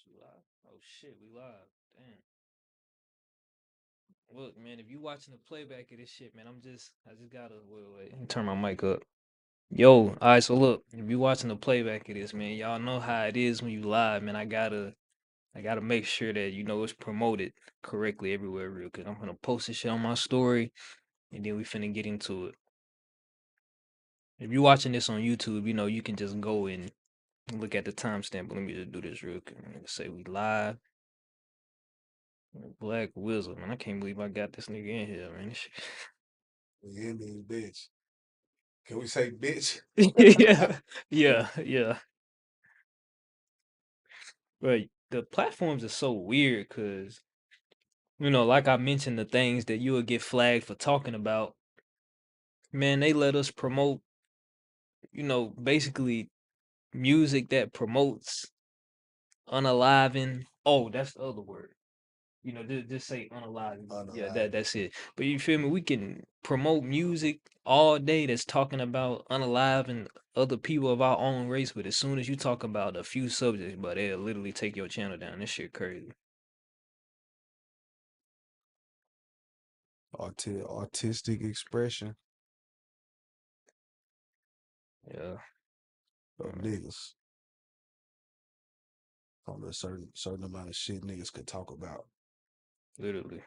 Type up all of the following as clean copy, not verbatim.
We live? Oh shit, we live. Damn. Look, man, if you watching the playback of this shit, man, I just gotta wait. Turn my mic up. Yo, all right. So look, if you watching the playback of this, man, y'all know how it is when you live, man. I gotta make sure that it's promoted correctly everywhere, real. Cause I'm gonna post this shit on my story, and then we finna get into it. If you watching this on YouTube, you can just go and look at the timestamp. But let me just do this real quick. I'm gonna say we live. Blvck Wizzle, man. I can't believe I got this nigga in here, man. We in this bitch. Can we say bitch? Yeah, yeah. But the platforms are so weird because, like I mentioned, the things that you would get flagged for talking about, man, they let us promote, basically music that promotes unaliving. Oh, that's the other word. Just say unalive. Yeah, Unalive. that's it. But you feel me? We can promote music all day that's talking about unalive and other people of our own race, but as soon as you talk about a few subjects, but they'll literally take your channel down. This shit crazy. Artistic expression Yeah, of niggas. On a certain amount of shit niggas could talk about. literally.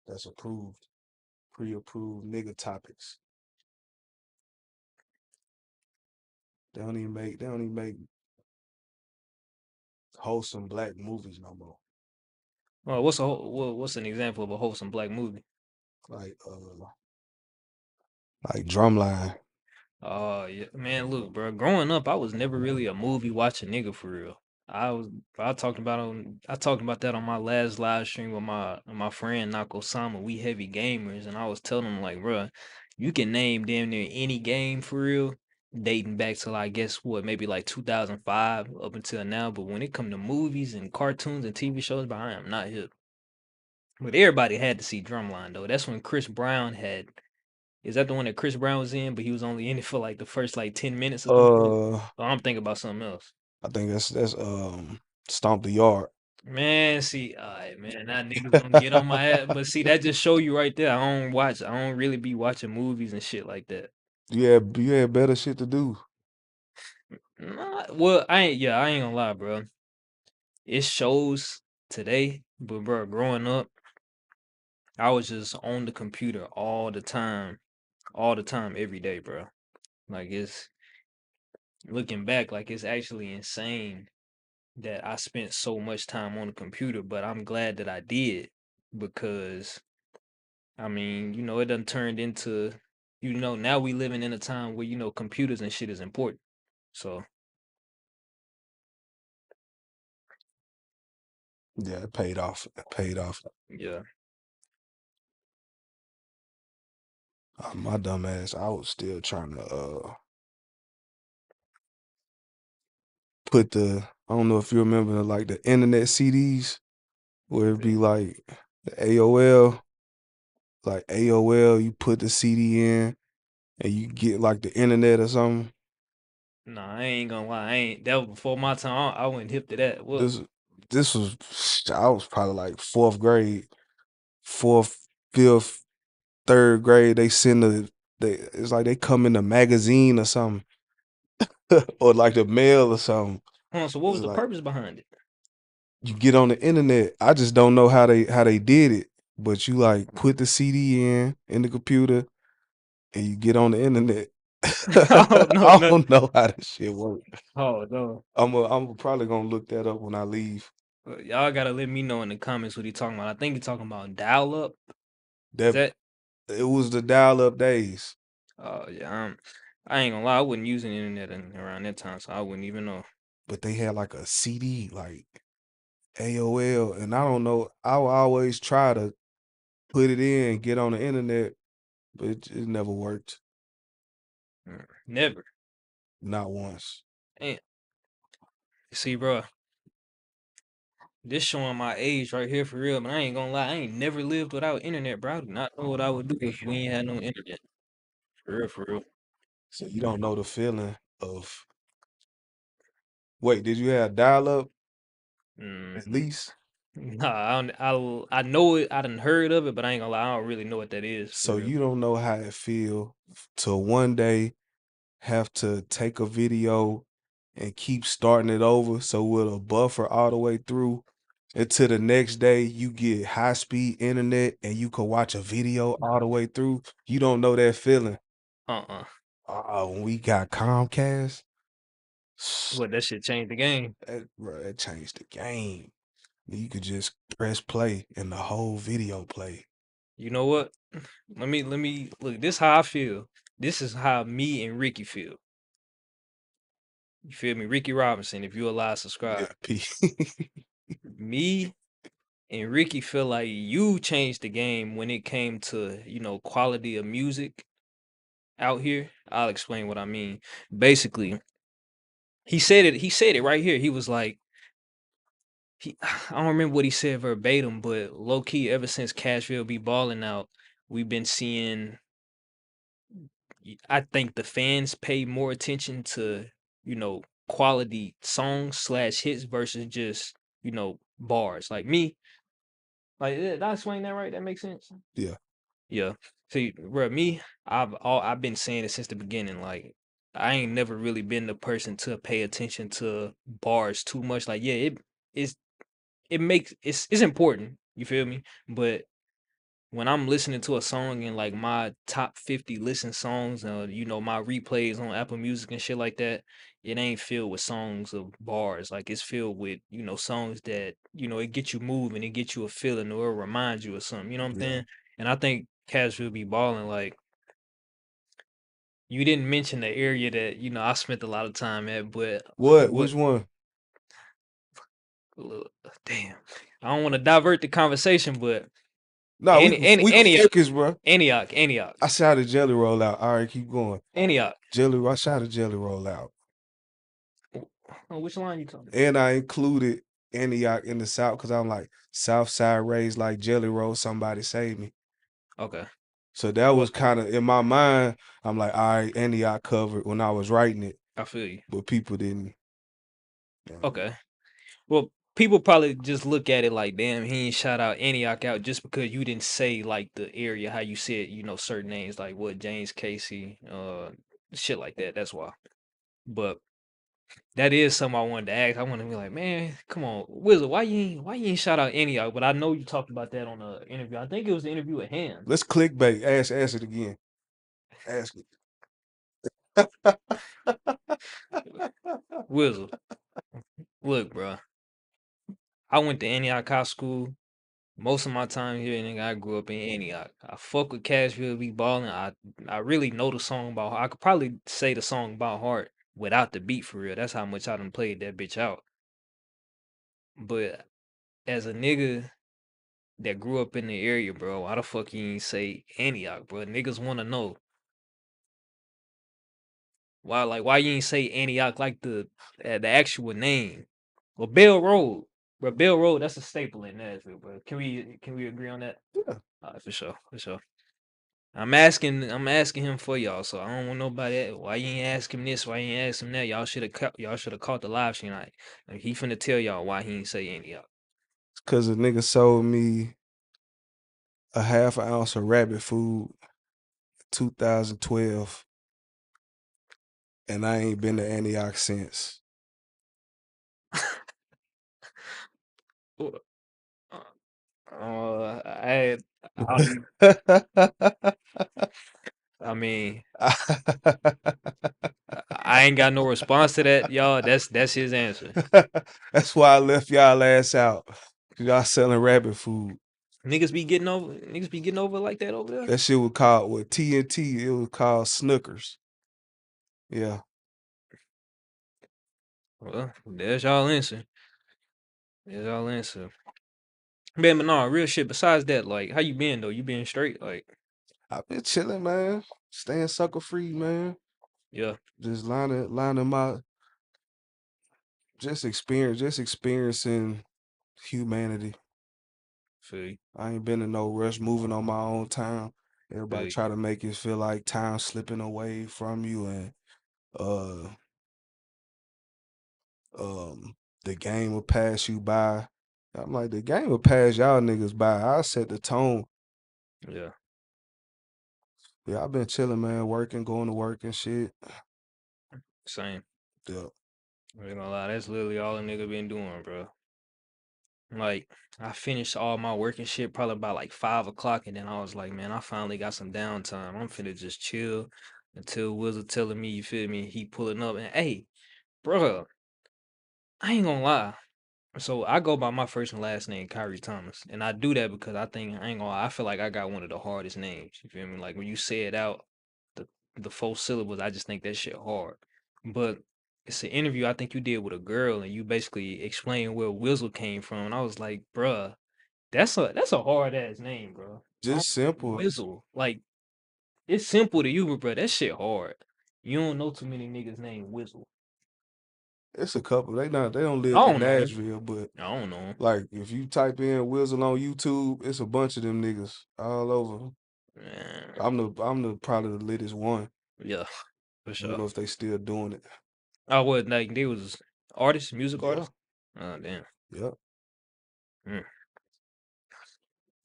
That's approved, pre-approved nigga topics. They don't even make wholesome black movies no more. Well, what's an example of a wholesome black movie? Like Drumline. Oh yeah, man. Look, bro. Growing up, I was never really a movie watching nigga for real. I was. I talked about that on my last live stream with my friend Nako Sama. We heavy gamers, and I was telling him like, bro, you can name damn near any game for real, dating back to I guess what maybe like 2005 up until now. But when it come to movies and cartoons and TV shows, bro, I am not hip. But everybody had to see Drumline though. That's when Chris Brown had. Is that the one that Chris Brown was in, but he was only in it for like the first like 10 minutes or some shit? Uh, Oh, I'm thinking about something else. I think that's Stomp the Yard. Man, see, all right, man, now niggas gonna get on my ass. But see, that just show you right there. I don't really be watching movies and shit like that. You had better shit to do. Nah, well, I ain't gonna lie, bro. It shows today, but bro, growing up, I was just on the computer all the time, every day, bro. Like it's looking back, like it's actually insane that I spent so much time on the computer, but I'm glad that I did because I mean, it done turned into, now we living in a time where, computers and shit is important. So Yeah, it paid off. It paid off. yeah. My dumb ass, I was still trying to put I don't know if you remember like the internet CDs where it'd be like the AOL, like AOL, you put the CD in and you get like the internet or something. Nah, I ain't gonna lie. I ain't that was before my time. I went hip to that. What? This this was I was probably like fourth grade, fourth, fifth, third grade. They send it's like they come in a magazine or something, or like the mail or something. Hold on, so what It's was the like purpose behind it? you get on the internet. I just don't know how they did it, but you like put the CD in the computer and you get on the internet. Oh no, I no. don't know how this shit works. Oh no. I'm probably gonna look that up when I leave. Y'all gotta let me know in the comments what he talking about. I think he talking about dial up. Is That that it was the dial up days. yeah, I ain't gonna lie, I wasn't using the internet around that time, so I wouldn't even know. But they had like a CD, like AOL, and I don't know. I would always try to put it in, and get on the internet, but it never worked. Never. Not once. And see, bro, this showing my age right here for real, but I ain't gonna lie, I ain't never lived without internet, bro. I do not know what I would do if we ain't had no internet. For real, for real. So you don't know the feeling of. Wait, did you have dial up? at Mm-hmm. least. Nah, I know it. I done heard of it, but I ain't gonna lie. I don't really know what that is for So real. you don't know how it feel to one day have to take a video and keep starting it over. So with a buffer all the way through until the next day you get high speed internet and you can watch a video all the way through. You don't know that feeling. Uh-uh. When we got Comcast, What, that shit changed the game. that changed the game. You could just press play and the whole video play. You know what? Let me look. This how I feel. This is how me and Ricky feel. You feel me? Ricky Robinson, if you alive, subscribe. Yeah, P. Me and Ricky feel like you changed the game when it came to, quality of music out here. I'll explain what I mean. Basically, he said it right here. He was like, I don't remember what he said verbatim, but low key, ever since Cashville Be Ballin out, we've been seeing. I think the fans pay more attention to, quality songs slash hits versus just, bars. Like me, like did I explain that right? That makes sense. Yeah. Yeah. See, bro, me, I've been saying it since the beginning. Like, I ain't never really been the person to pay attention to bars too much. Like, yeah, it's it's important. You feel me? But when I'm listening to a song and like my top 50 listen songs, my replays on Apple Music and shit like that, it ain't filled with songs of bars. Like it's filled with, songs that, it get you moving, it get you a feeling or it reminds you of something. You know what I'm Yeah. saying? And I think Cashville Be Ballin', like you didn't mention the area that, I spent a lot of time at, but What? what Which one? damn. I don't want to divert the conversation, but No, any any we can Antioch, focus, bro. Antioch, I shouted Jelly Roll out. All right, keep going. Antioch. I shouted Jelly Roll out. Oh, which line you talking about? And I included Antioch in the South because I'm like, South Side raised like Jelly Roll, somebody save me. Okay. So that Well, was kind of in my mind. I'm like, all right, Antioch covered when I was writing it, I feel you. but people didn't. Okay. Well, people probably just look at it like, damn, he ain't shout out Antioch out just because you didn't say like the area how you said, certain names like what James Casey, shit like that. That's why. But that is something I wanted to ask. I want to be like, man, come on, Wizzle, why you ain't shout out Antioch? But I know you talked about that on the interview. I think it was the interview with Ham. Let's clickbait. Ask it again. Ask it. Wizzle, look, bro, I went to Antioch High School. Most of my time here, nigga, I grew up in Antioch. I fuck with Cashville Be Ballin'. I really know the song about. I could probably say the song about heart without the beat for real. That's how much I done played that bitch out. But as a nigga that grew up in the area, bro, why the fuck you ain't say Antioch, bro? Niggas want to know why you ain't say Antioch like the actual name. Well, Bell Road, bro. Bell Road, that's a staple in Nashville, bro. Can we agree on that? Yeah, All right, for sure, for sure. I'm asking him for y'all, so I don't want nobody. Why you ain't ask him this? Why you ain't ask him that? Y'all should have caught the live stream. Like he finna tell y'all why he ain't say any y'all. because a nigga sold me a half an ounce of rabbit food 2012, and I ain't been to Antioch since. I, I, I mean, I ain't got no response to that, y'all. That's his answer. That's why I left y'all ass out. 'Cause y'all selling rabbit food. Niggas be getting over like that over there. That shit was called with TNT. It was called Snookers. Yeah, Well, there's y'all answer. There's y'all answer. Man, but no, real shit. Besides that, like, how you been though? You been straight? Like, I've been chilling, man. Staying sucker free, man. yeah, Just lining my just experiencing humanity. feel you, I ain't been in no rush, moving on my own time. feel Everybody you. try to make it feel like time slipping away from you, and uh, the game will pass you by. I'm like, the game will pass y'all niggas by. I set the tone. Yeah, Yeah, I've been chilling, man, working, going to work and shit. same. Yeah. I ain't gonna lie, that's literally all a nigga been doing, bro. Like, I finished all my work and shit probably about like 5 o'clock, and then I was like, man, I finally got some downtime. I'm finna just chill until Wizzle telling me, you feel me? He pulling up, and hey, bro, I ain't gonna lie. So I go by my first and last name, Kyrie Thomas, and I do that because I ain't gonna lie, I feel like I got one of the hardest names. You feel me? Like when you say it out, the the 4 syllables, I just think that shit hard. But it's an interview I think you did with a girl, and you basically explained where Wizzle came from, and I was like, bruh, that's a hard ass name, bro. Just simple. Wizzle, like it's simple to you, but bro, that shit hard. You don't know too many niggas named Wizzle. It's a couple. They don't live I in don't know 'em. Nashville, but I don't know 'em. like if you type in Wizzle on YouTube, it's a bunch of them niggas all over. Man, I'm the probably the latest one. yeah, for I don't sure. know if they still doing it. I was like they was artists, music Yeah, artists. Oh damn. yeah. Mm.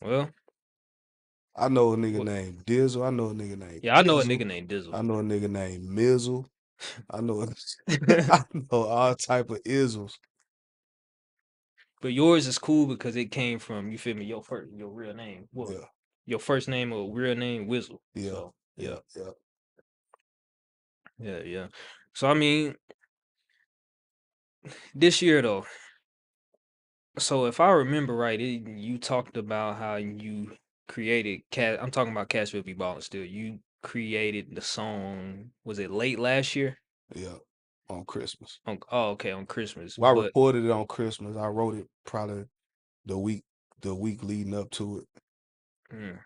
Well, I know a nigga what? named Dizzle. I know a nigga named Yeah, I know a Izzle. nigga named Dizzle. I know a nigga named Mizzle. I know I know all type of Izzles. But yours is cool because it came from, you feel me, your real name. Well, Yeah, your first name or real name Wizzle. yeah, So yeah, yeah, yeah. yeah. So I mean, this year though. So if I remember right, you talked about how you created cat. I'm talking about Cashville Be Ballin still. You created the song. Was it late last year? Yeah, on Christmas. Oh, okay, on Christmas. Well, I But recorded it on Christmas. I wrote it probably the week leading up to it. mm,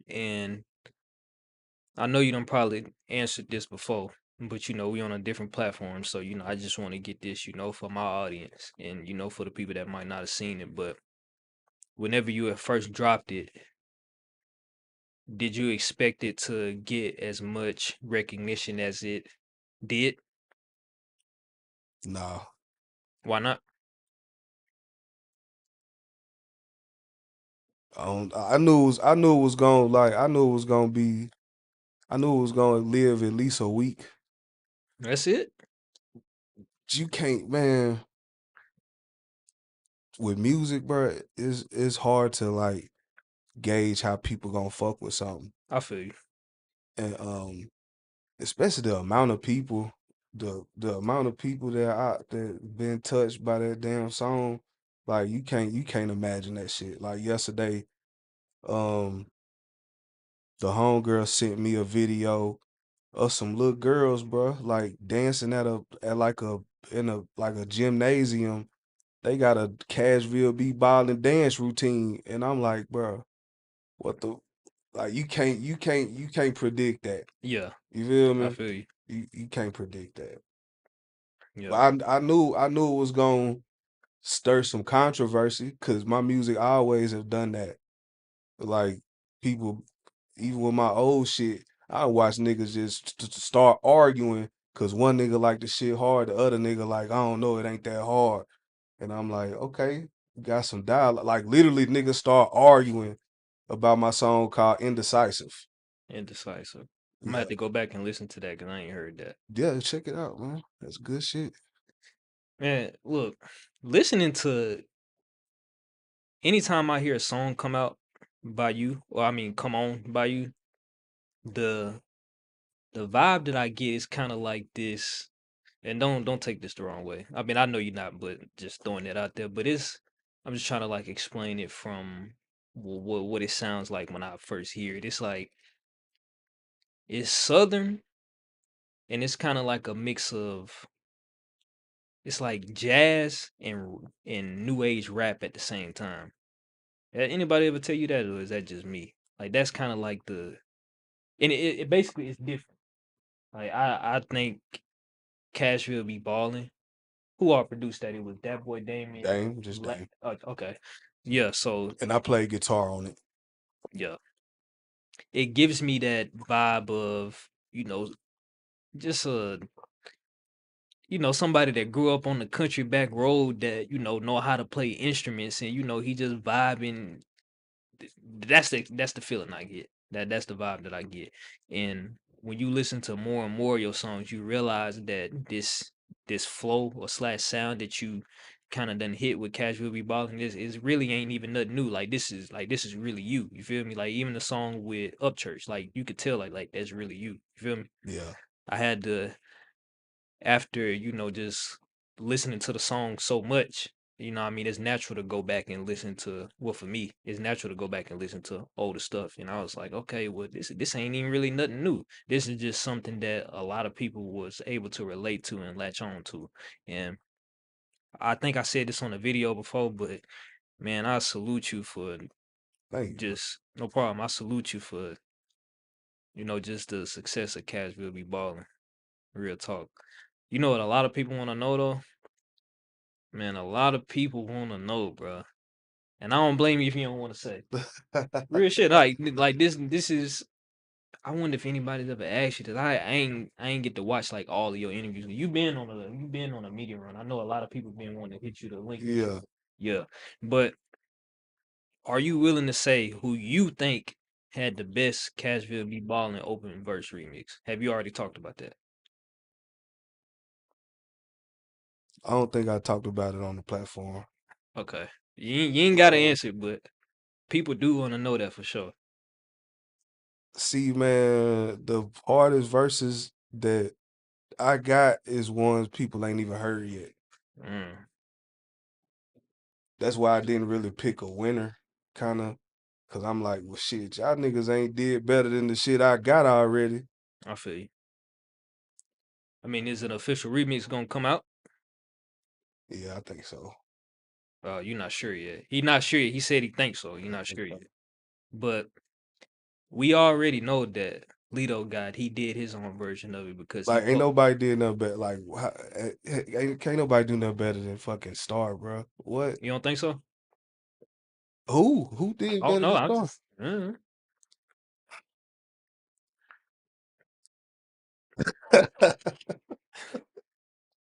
and I know you don't probably answered this before, but we on a different platform, so I just want to get this, for my audience and for the people that might not have seen it. But whenever you had first dropped it, did you expect it to get as much recognition as it did? Nah, Why not? I knew it was gonna like I knew it was gonna be I knew it was gonna live at least a week. That's it. You can't, man, with music, bro. It's hard to like gauge how people gonna fuck with something, I feel you. and especially the amount of people, the amount of people that been touched by that damn song. Like you can't imagine that shit. Like yesterday, um, the homegirl sent me a video of some little girls, bro, like dancing at like a in a like a gymnasium. They got a Cashville Be Ballin dance routine, and I'm like, bro, what the like you can't predict that. Yeah, You feel I me? feel you. You can't predict that. Yeah, But I knew it was gonna stir some controversy because my music I always have done that. Like people, even with my old shit, I watch niggas just start arguing because one nigga like the shit hard, the other nigga like I don't know, it ain't that hard, and I'm like, okay, got some dialogue. Like literally, niggas start arguing about my song called Indecisive. indecisive. I'm gonna have Yeah, to go back and listen to that because I ain't heard that. yeah, check it out, man. That's good shit. Man, look, listening to anytime I hear a song come out by you, or I mean come on by you, the the vibe that I get is kind of like this, and don't take this the wrong way. I mean, I know you're not, but just throwing it out there. But I'm just trying to like explain it from what it sounds like when I first hear it. It's like it's southern, and it's kind of like a mix of it's like jazz and new age rap at the same time. Anybody ever tell you that, or is that just me? Like that's kind of like and it basically is different. Like I think Cashville Be Ballin. Who all produced that? It was that boy Damon and Dame, just Dame. okay, yeah. So And I play guitar on it. yeah, it gives me that vibe of just you know, somebody that grew up on the country back road that, you know how to play instruments and, he just vibing. That's the feeling I get. That's the vibe that I get. And when you listen to more and more of your songs, you realize that this flow or slash sound that you kind of done hit with Cashville Be Ballin, this is really ain't even nothing new. This is really you. You feel me? Like even the song with Upchurch, like you could tell like that's really you. You feel me? Yeah. I had to after, just listening to the song so much, what I mean, it's natural to go back and listen to, well, for me, it's natural to go back and listen to older stuff. And I was like, okay, well, this ain't even really nothing new. This is just something that a lot of people was able to relate to and latch on to. And I think I said this on a video before, but man, I salute you for Thank you, bro. just no problem. I salute you for, just the success of Cashville Be Ballin'. Real talk. You know what a lot of people want to know though? Man, a lot of people want to know, bro, and I don't blame you if you don't want to say real shit. Like this is. I wonder if anybody's ever asked you this. I ain't get to watch like all of your interviews. You been on a media run. I know a lot of people been wanting to hit you to link and shit. Yeah. Yeah, but are you willing to say who you think had the best Cashville Be Ballin' open verse remix? Have you already talked about that? I don't think I talked about it on the platform. Okay, you ain't got to answer, but people do want to know that for sure. See, man, the hardest verses that I got is ones people ain't even heard yet. Mm, That's why I didn't really pick a winner, kind of, cause I'm like, well, shit, y'all niggas ain't did better than the shit I got already. I feel you. I mean, is an official remix gonna come out? Yeah, I think so. You're not sure yet. He not sure yet. He said he thinks so. You're not sure yet. But we already know that he did his own version of it because he Like, ain't wrote. nobody did nothing better. Like, can't nobody do nothing better than fucking Star, bro. What? You don't think so? Who? Who did Oh better no, than I Star? just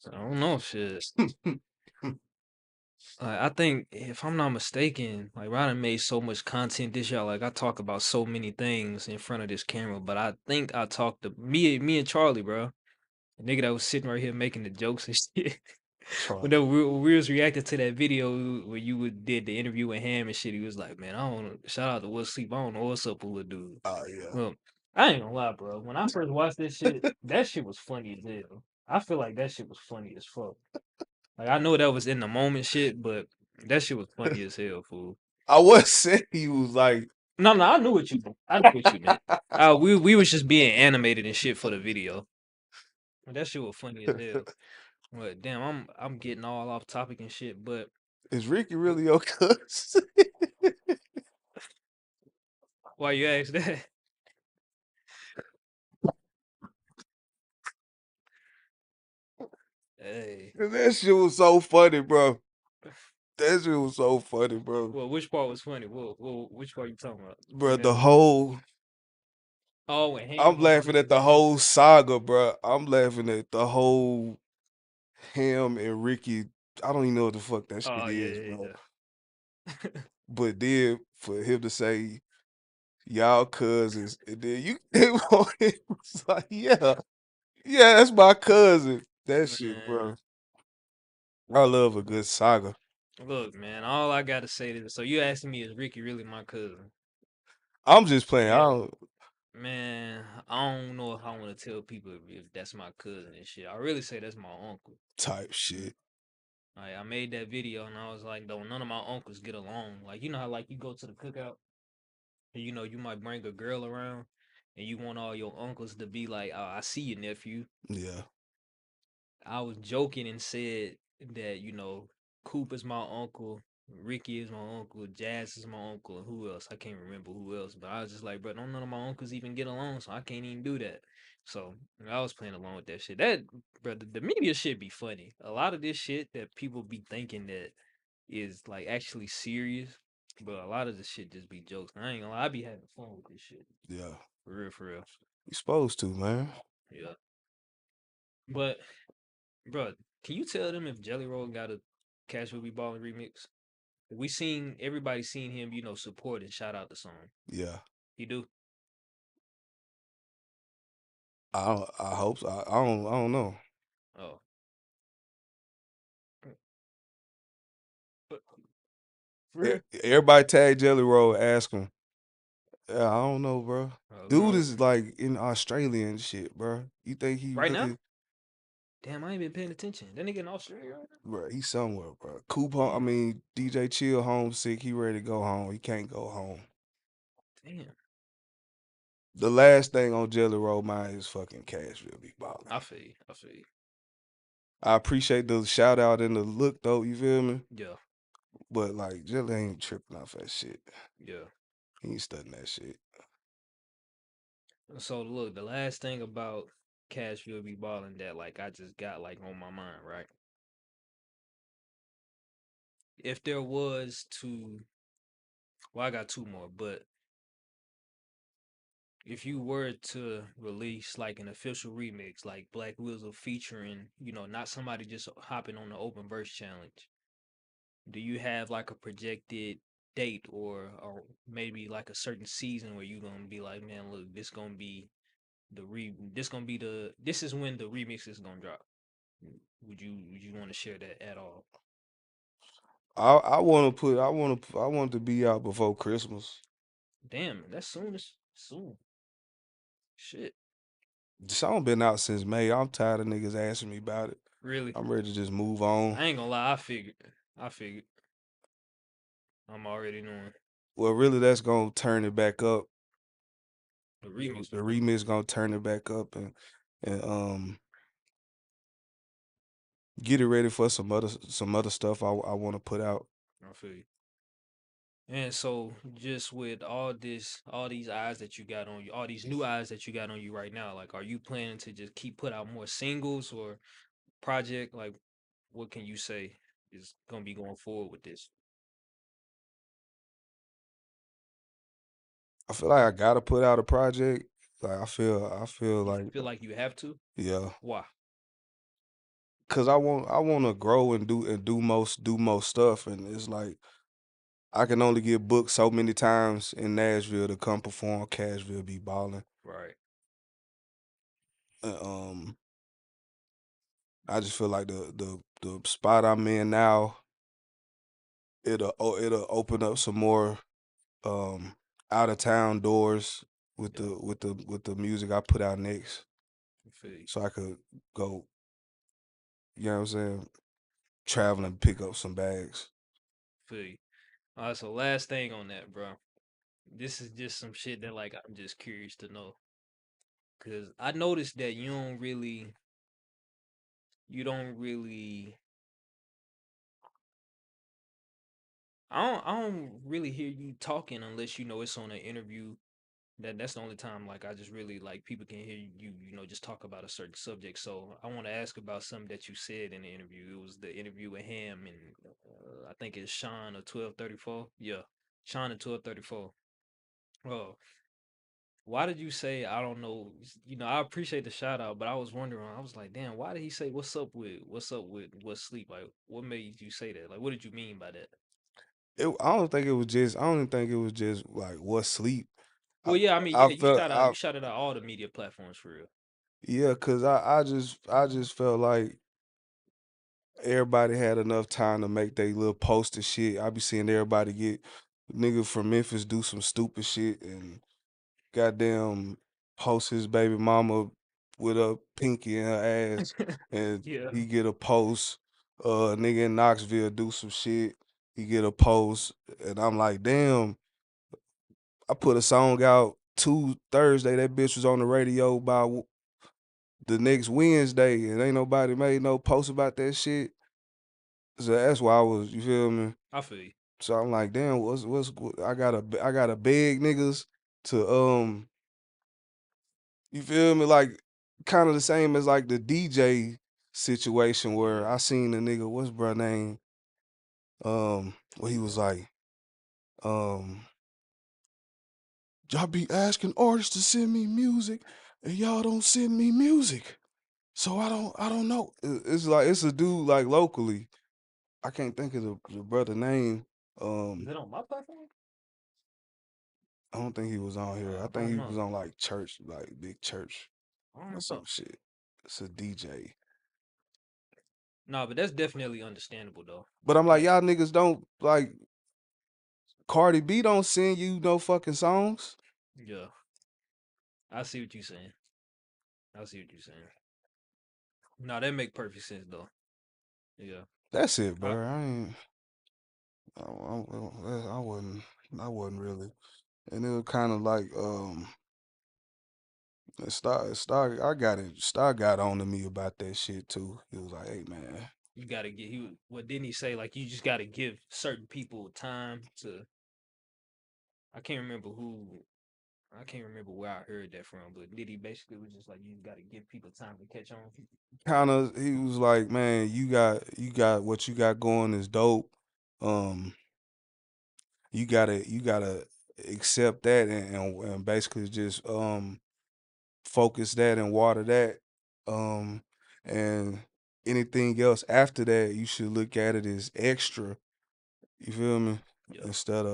I don't know shit. I think if I'm not mistaken, like Ryan made so much content this year. Like I talk about so many things in front of this camera, but I think I talked to me and Charlie, bro. The nigga that was sitting right here making the jokes and shit. Charlie. When we was reacting to that video where did the interview with Ham and shit, he was like, "Man, I don't shout out to What's Sleep. I don't know what's up with little dude." Oh yeah. Well, I ain't gonna lie, bro. When I first watched this shit, that shit was funny as hell. I feel like that shit was funny as fuck. Like I know that was in the moment shit, but that shit was funny as hell, fool. I was saying he was like, No, no, I knew what you meant. We was just being animated and shit for the video. That shit was funny as hell. But damn, I'm getting all off topic and shit. But is Ricky really your cuz? why you ask that? Hey, That shit was so funny, bro. That shit was so funny, bro. well, which part was funny? Which part you talking about? Bro, When that the nigga, whole oh, when I'm Ham was on laughing his at the ass. whole saga, bro. I'm laughing at the whole him and Ricky. I don't even know what the fuck that Oh shit yeah, is, yeah, bro. yeah. But then for him to say y'all cousins, and then you came on it was like, yeah, yeah, that's my cousin. That shit, Man, bro. I love a good saga. look, man. All I gotta say is, so you asking me, is Ricky really my cousin? I'm just playing. I Yeah, don't man. I don't know if I want to tell people if that's my cousin and shit. I really say that's my uncle. type shit. Like I made that video and I was like, don't none of my uncles get along. Like you know how like you go to the cookout and you might bring a girl around and you want all your uncles to be like, oh, I see you, nephew. Yeah, I was joking and said that, Coop is my uncle, Ricky is my uncle, Jazz is my uncle, and who else? I can't remember who else, but I was just like, bro, don't none of my uncles even get along, so I can't even do that. So I was playing along with that shit. That, bro, the media shit be funny. A lot of this shit that people be thinking that is like actually serious, but a lot of this shit just be jokes. I ain't gonna lie, I be having fun with this shit. yeah. For real, for real. You supposed to, man. Yeah. But Bro, can you tell them if Jelly Roll got a Cashville Be Ballin remix? Everybody seen him, support and shout out the song. Yeah. He do. I hope so. I don't know. Oh, but for real? Everybody tag Jelly Roll, ask him. Yeah, I don't know, bro. Oh, Dude bro. is like in Australia and shit, bro. You think he Right now? really? Damn, I ain't been paying attention. That nigga in Australia right Bro, he's somewhere, bro. now? I Damn, mean, DJ Chill homesick. He ready to go home. He can't go home. damn. The last thing on Jelly Roll mine is fucking Cashville Be Ballin. I feel you. I feel you. I appreciate the shout out and the look though. You feel me? Yeah, But like Jelly ain't tripping off that shit. yeah. He ain't studying that shit. So look, the last thing about Cashville Be Ballin' that like I just got like on my mind, right? If there was to, well, I got two more, but if you were to release like an official remix, like Blvck Wizzle featuring, not somebody just hopping on the open verse challenge, do you have like a projected date or maybe like a certain season where you gonna be like, man, look, this is when the remix is gonna drop? Would you want to share that at all? I want to be out before Christmas. Damn, that's soon as soon. Shit. The song been out since May. I'm tired of niggas asking me about it. Really? I'm ready to just move on. I ain't gonna lie, I figured. I figured. I'm already knowing. Well, really, that's gonna turn it back up. The remix The was dope. remix gonna turn it back up and get it ready for some other stuff I want to put out. I feel you. And so just with all these eyes that you got on you, all these new eyes that you got on you right now, like are you planning to just keep put out more singles or project? Like what can you say is gonna be going forward with this? I feel like I gotta put out a project. Like I feel You like feel like you have to? yeah, Why? cause I want to grow and do most stuff, and it's like I can only get booked so many times in Nashville to come perform Cashville Be Ballin'. Right. Uh, Um, I just feel like the spot I'm in now, it'll open up some more um out of town doors with Yeah. the music I put out next, I feel you. so I could go. You know what I'm saying? Travel and pick up some bags. Feel you. All right, so last thing on that, bro. This is just some shit that like I'm just curious to know. Cause I noticed that you don't really I don't really hear you talking unless it's on an interview. That's the only time like I just really like people can hear you just talk about a certain subject. So I want to ask about something that you said in the interview. It was the interview with Ham and I think it's Sean of 1234. Yeah, Sean of 1234. Oh, why did you say I don't know? I appreciate the shout out, but I was wondering. I was like, damn, why did he say what's sleep? Like, what made you say that? Like, what did you mean by that? I don't think it was just. I don't think it was just like what sleep. I Well, yeah, I mean, I yeah, felt I you shouted out all the media platforms for real. yeah, cause I just felt like everybody had enough time to make their little post and shit. I be seeing everybody get nigga from Memphis do some stupid shit and goddamn post his baby mama with a pinky in her ass and Yeah, he get a post. Nigga in Knoxville do some shit. He get a post and I'm like, damn, I put a song out Thursday. That bitch was on the radio by the next Wednesday and ain't nobody made no post about that shit. So that's why I was, you feel me? I feel you. So I'm like, damn, I gotta beg niggas to you feel me? Like kind of the same as like the DJ situation where Yeah, I seen the nigga, what's bro name? Where he was like, um, y'all be asking artists to send me music and y'all don't send me music. So I don't know. It's like it's a dude like locally. I can't think of the brother name. Is it on my platform? I don't think he was on here. I I think don't he know. was on like church, like big church I or don't some know. shit. It's a DJ. No, but that's definitely understandable though. But I'm like, Like, y'all niggas don't like Cardi B don't send you no fucking songs. yeah, I see what you're saying. I see what you're saying. No, that make perfect sense though. Yeah. That's it, I, bro. I ain't. I wasn't. I wasn't really. And it was kind of like I got it. Star got on to me about that shit too. He was like, "Hey man, you gotta get what didn't he say? Like you just gotta give certain people time to I can't remember who I can't remember where I heard that from, but did he basically was just like you gotta give people time to catch on? kind of." He was like, "Man, you got what you got going is dope. Um, you gotta accept that and basically just focus that and water that. Um, and anything else after that, you should look at it as extra. You feel me? Yeah. Instead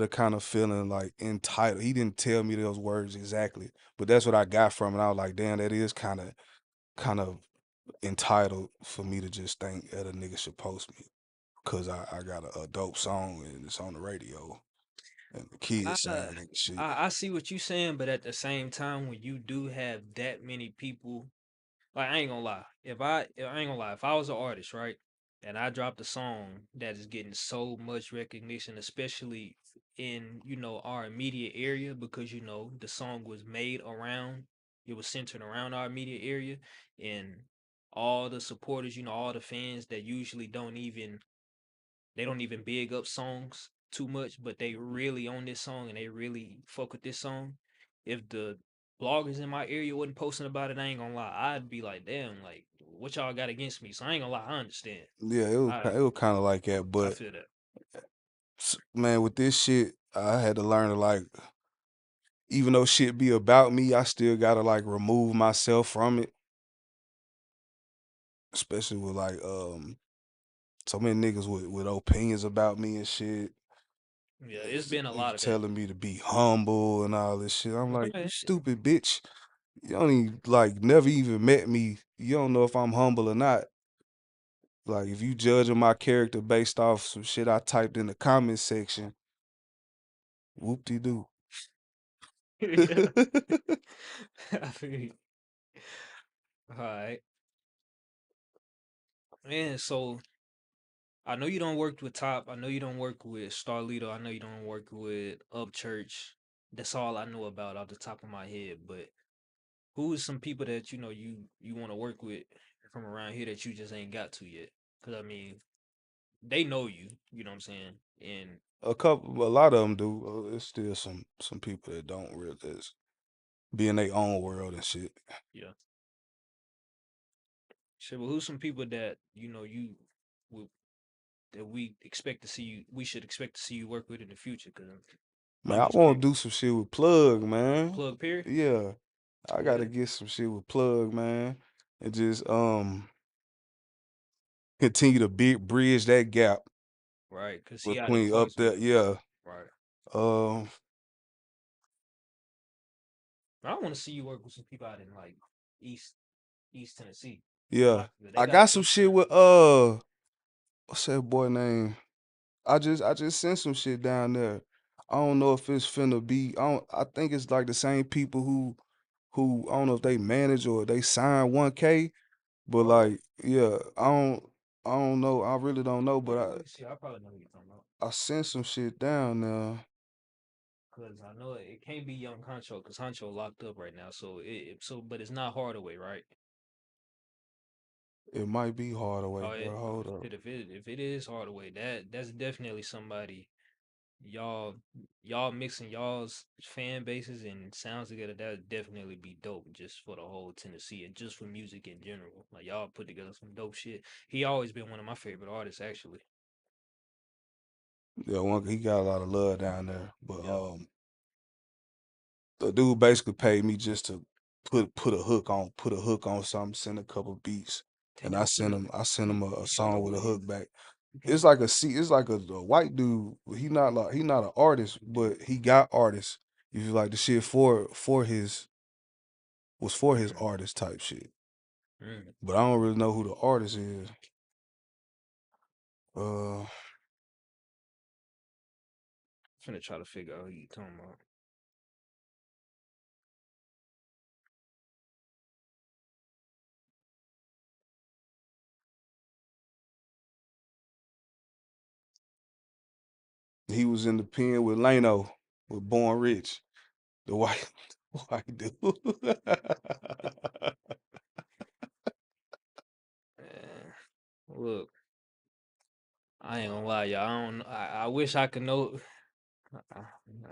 of kind of feeling like entitled. He didn't tell me those words exactly, but that's what I got from it. I was like, damn, that is kind of entitled for me to just think that a nigga should post me because I got a dope song and it's on the radio and the I, kids saying and shit. I see what you saying, but at the same time, when you do have that many people, like I ain't gonna lie, if I was an artist, right, and I dropped a song that is getting so much recognition, especially in our immediate area, because the song was made around, it was centered around our immediate area, and all the supporters, all the fans that usually don't even big up songs too much, but they really own this song and they really fuck with this song. If the bloggers in my area wasn't posting about it, I ain't gonna lie, I'd be like, damn, like what y'all got against me? So I ain't gonna lie, I understand. Yeah, I it was kind of like that, I but feel that. man, with this shit, I had to learn to like, even though shit be about me, I still gotta like remove myself from it, especially with like so many niggas with opinions about me and shit. Yeah, it's been a You lot of that. telling me to be humble and all this shit. I'm like, you Right. stupid bitch. You don't even like never even met me. You don't know if I'm humble or not. Like if you judging my character based off some shit I typed in the comment section, whoop de doo. Yeah. I feel you. All right. Man, so I know you don't work with Top. I know you don't work with Starlito. I know you don't work with Upchurch. That's all I know about off the top of my head. But who is some people that you want to work with from around here that you just ain't got to yet? Because I mean, they know you. You know what I'm saying? And A lot of them do. There's still some people that don't really just be in their own world and shit. yeah, shit. But who's some people that you will that we expect to see you? We should expect to see you work with in the future. Because Man, I'm I just want to curious. do some shit with Plug, man. Plug Perry. Yeah, I Yeah, gotta get some shit with Plug, man, and just continue to bridge that gap right. Because he out in between up there. Clarksville. Yeah, Right. um, I want to see you work with some people out in like East East Tennessee, yeah. Knoxville. They I got a got some dope shit sound. with what's that boy name? I just sent some shit down there. I don't know if it's finna be. I think it's like the same people who I don't know if they manage or they sign 1K, but Oh, like yeah, I don't know. I really don't know, but let me see. I probably know who you're talking about. I sent some shit down there. Cause I know it can't be Young Honcho, cause Honcho locked up right now. But it's not Hardaway, right? It might be Hardaway, Oh, bro. Hold up. if it is Hardaway, that's definitely somebody. Y'all y'all mixing y'all's fan bases and sounds together. That'd definitely be dope, just for the whole Tennessee and just for music in general. Like y'all put together some dope shit. He always been one of my favorite artists, actually. Yeah, he got a lot of love down there, but Yeah. the dude basically paid me just to put a hook on something, send a couple beats, and Damn, I sent him a song with a hook back. okay. It's like a white dude. He not an artist, but he got artists. You feel like the shit for his was for his Mm, artist type shit. mm. But I don't really know who the artist is. Uh, Finna try to figure out who you talking about. he was in the pen with Lano with Born Rich, the white white dude. Eh, look, I ain't gonna lie, y'all. I don't. I wish I could know. I,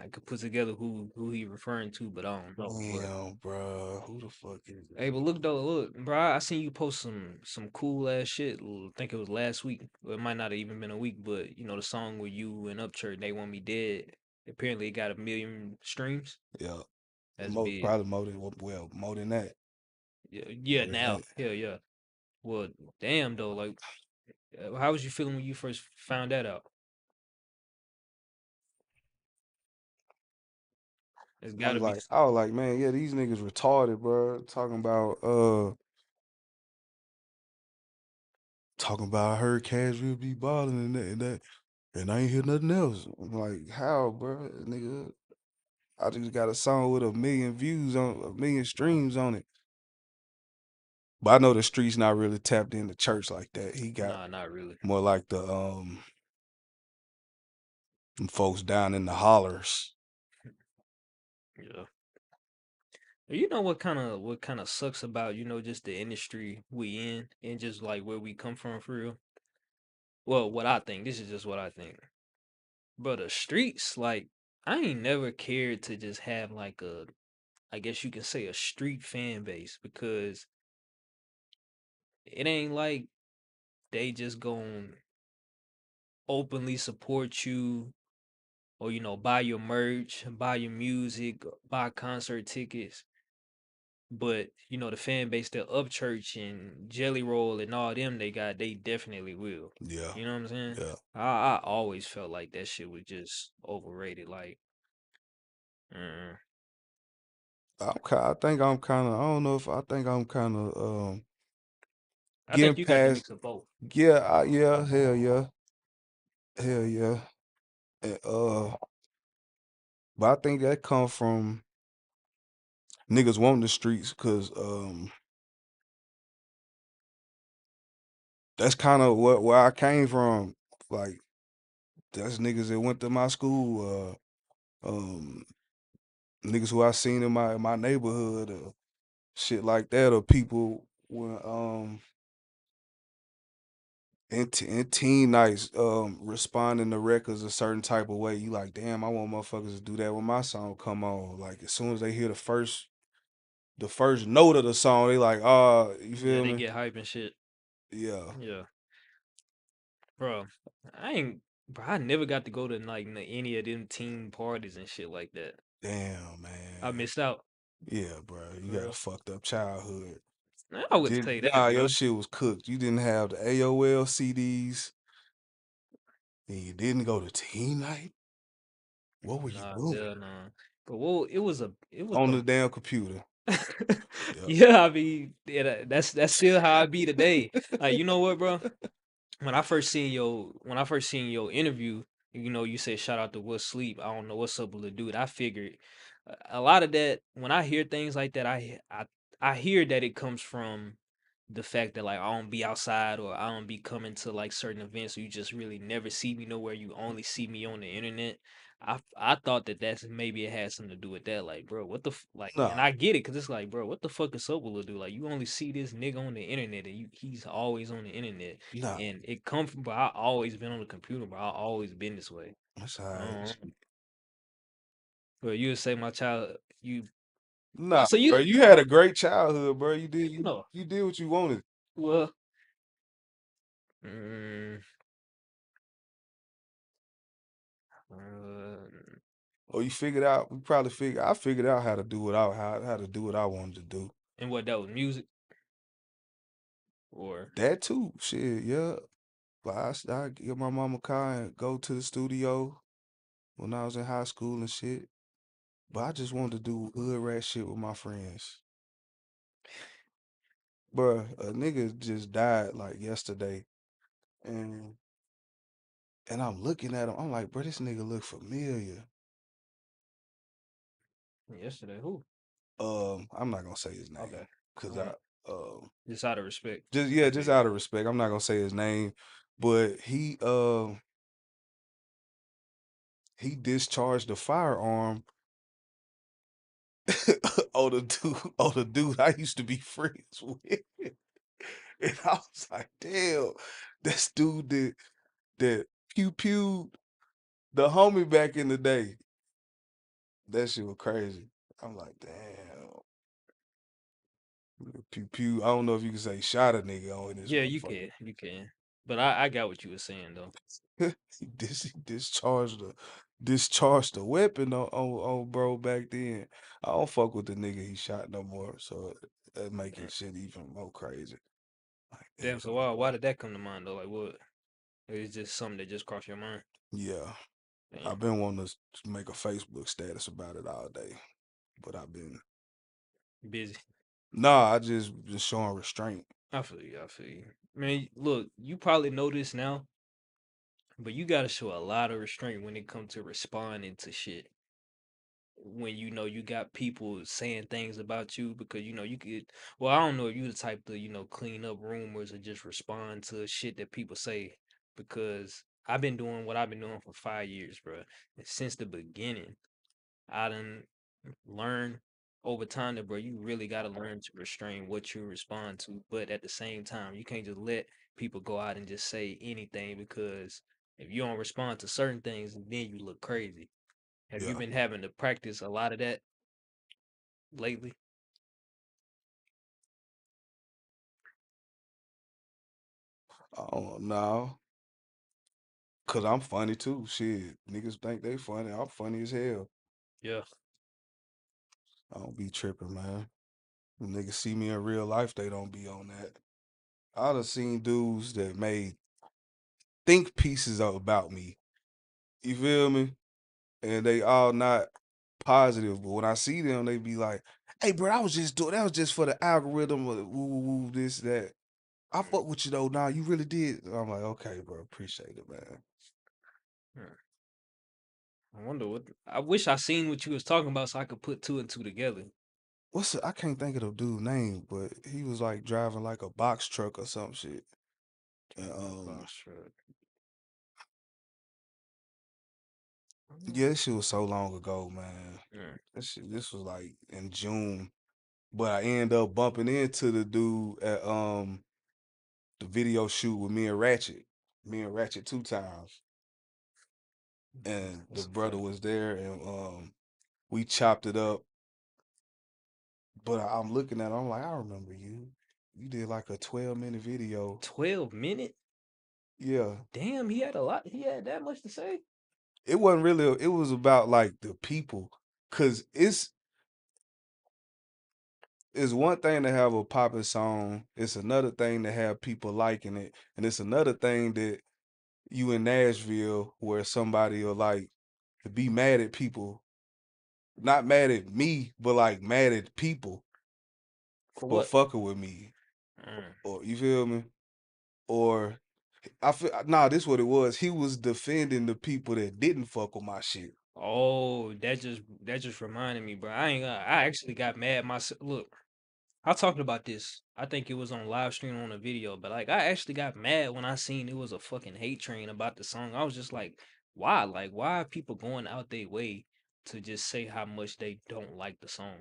I could put together who he referring to, but I don't know. But Damn, bro, who the fuck is hey, but look though, look, bro. I seen you post some cool ass shit. Think it was last week. Or it might not have even been a week, but you know the song with you and Upchurch, They Want Me Dead. Apparently, it got 1 million streams. Yeah, That's big. probably more than more than that. Yeah, yeah. More than Now, that. hell yeah. Well, damn though. Like, how was you feeling when you first found that out? It's got to be. I was like, man, yeah, these niggas retarded, bro. Talking about I heard Cashville Be Ballin and I ain't hear nothing else. I'm like, how, bro, nigga? I just got a song with 1 million streams on it. But I know the streets not really tapped into church like that. He got Nah, not really. more like them folks down in the hollers. Yeah. You know what kind of sucks about just the industry we in and just like where we come from for real. Well, what I think. This is just what I think. But the streets, like, I ain't never cared to just have like I guess you can say a street fan base because it ain't like they just gon' openly support you or buy your merch, buy your music, buy concert tickets. But the fan base that Upchurch and Jelly Roll and all them they definitely will. Yeah, You know what I'm saying? yeah. I always felt like that shit was just overrated. Like, mm, I think I'm kind of. I don't know if I think I'm kind of I getting think you got the past. mix of both. Yeah, yeah, hell yeah, hell yeah. And, but I think that come from niggas wanting the streets because that's kind of where I came from. Like that's niggas that went to my school. Niggas who I seen in my neighborhood, shit like that, or people when in teen nights responding to records a certain type of way. You like, damn, I want motherfuckers to do that when my song come on. Like as soon as they hear the first note of the song, they like, you Yeah, feel they me? get hype and shit. Yeah. Yeah, bro. I ain't, bro. I never got to go to like any of them team parties and shit like that. Damn, I man. missed out Yeah, bro. You for got a real. fucked up childhood. I wouldn't Did say that, Nah, your bro. shit was cooked. You didn't have the AOL CDs and you didn't go to teen night. What were you Nah, doing? hell nah. But well, it was a On the damn computer. Yep. yeah, I mean, yeah, that's still how I be today. Like, you know what, bro? When I first seen your interview, you said shout out to What's Sleep. I don't know what's up with the dude. I figured a lot of that when I hear things like that, I hear that it comes from the fact that like I don't be outside or I don't be coming to like certain events. Or you just really never see me nowhere. You only see me on the internet. I thought that that's maybe it had something to do with that. Like, bro, what the like? And Nah, I get it because it's like, bro, what the fuck is up with Lil Dude? Like, you only see this nigga on the internet, and he's always on the internet, nah. and it come from. Bro, I always been on the computer, bro. I always been this way. That's I don't know. alright. Bro, you would say my child, bro. Nah, So bro. you, You had a great childhood, bro. no, You did what you wanted. well, mm, uh, Or you figured out, we probably figured, I figured out how to do how to do what I wanted to do. And what, that was music? Or That too, shit, yeah. Like I get my mama car and go to the studio when I was in high school and shit. But I just wanted to do hood rat shit with my friends. Bruh, a nigga just died like yesterday. And I'm looking at him, I'm like, bro, this nigga look familiar. yesterday, who? I'm not gonna say his name. Okay. Cause Uh, just out of respect. just I yeah, feel just you. out of respect. I'm not gonna say his name. But he discharged a firearm on the dude I used to be friends with. And I was like, damn, this dude that pew pewed the homie back in the day. That shit was crazy. I'm like, damn. Pew pew. I don't know if you can say shot a nigga on this Yeah, you motherfucker. can. You can. But I got what you were saying though. He discharged the weapon on bro back then. I don't fuck with the nigga he shot no more. So that making Mm. shit even more crazy. Like, Damn, so damn, why bro. did that come to mind though? Like what? It's just something that just crossed your mind. Yeah. Damn. I've been wanting to make a Facebook status about it all day. But I've been Busy. nah, I just showing restraint. I feel you. I feel you. Man, look, you probably know this now, but you gotta show a lot of restraint when it comes to responding to shit. When you know you got people saying things about you because you know you could, well, I don't know if you the type to, clean up rumors or just respond to shit that people say, because I've been doing what I've been doing for 5 years, bro. And since the beginning, I done learned over time that, bro, you really got to learn to restrain what you respond to. But at the same time, you can't just let people go out and just say anything, because if you don't respond to certain things, then you look crazy. Have you Yeah. been having to practice a lot of that lately? I don't know. Cause I'm funny too. Shit. Niggas think they funny. I'm funny as hell. Yeah. I don't be tripping, man. When niggas see me in real life, they don't be on that. I done seen dudes that made think pieces about me. You feel me? And they all not positive. But when I see them, they be like, hey, bro, I was just doing that was just for the algorithm or woo woo woo, this, that. I Mm, fuck with you though. Nah, you really did. I'm like, okay, bro, appreciate it, man. mm. I wonder what. I wish I seen what you was talking about so I could put two and two together. I can't think of the dude name, but he was like driving like a box truck or some shit. And Box truck. yeah, this shit was so long ago, man. Mm. This was like in June. But I end up bumping into the dude at the video shoot with me and Ratchet. Me and Ratchet 2 times. And the That's a brother fact. was there and we chopped it up. But I'm looking at him, I'm like, I remember you. You did like a 12-minute video. 12 minute. Yeah. Damn, he had a lot. He had that much to say. It wasn't really it was about like the people. Cause it's one thing to have a popping song. It's another thing to have people liking it. And it's another thing that you in Nashville where somebody will like be mad at people. Not mad at me, but like mad at people For for what? fucking with me. Mm. Or you feel me? Or I feel nah, this what it was. He was defending the people that didn't fuck with my shit. Oh, that just reminded me, bro. I actually got mad myself. Look, I talked about this. I think it was on live stream on a video, but like I actually got mad when I seen it was a fucking hate train about the song. I was just like, why? Like, why are people going out their way to just say how much they don't like the song?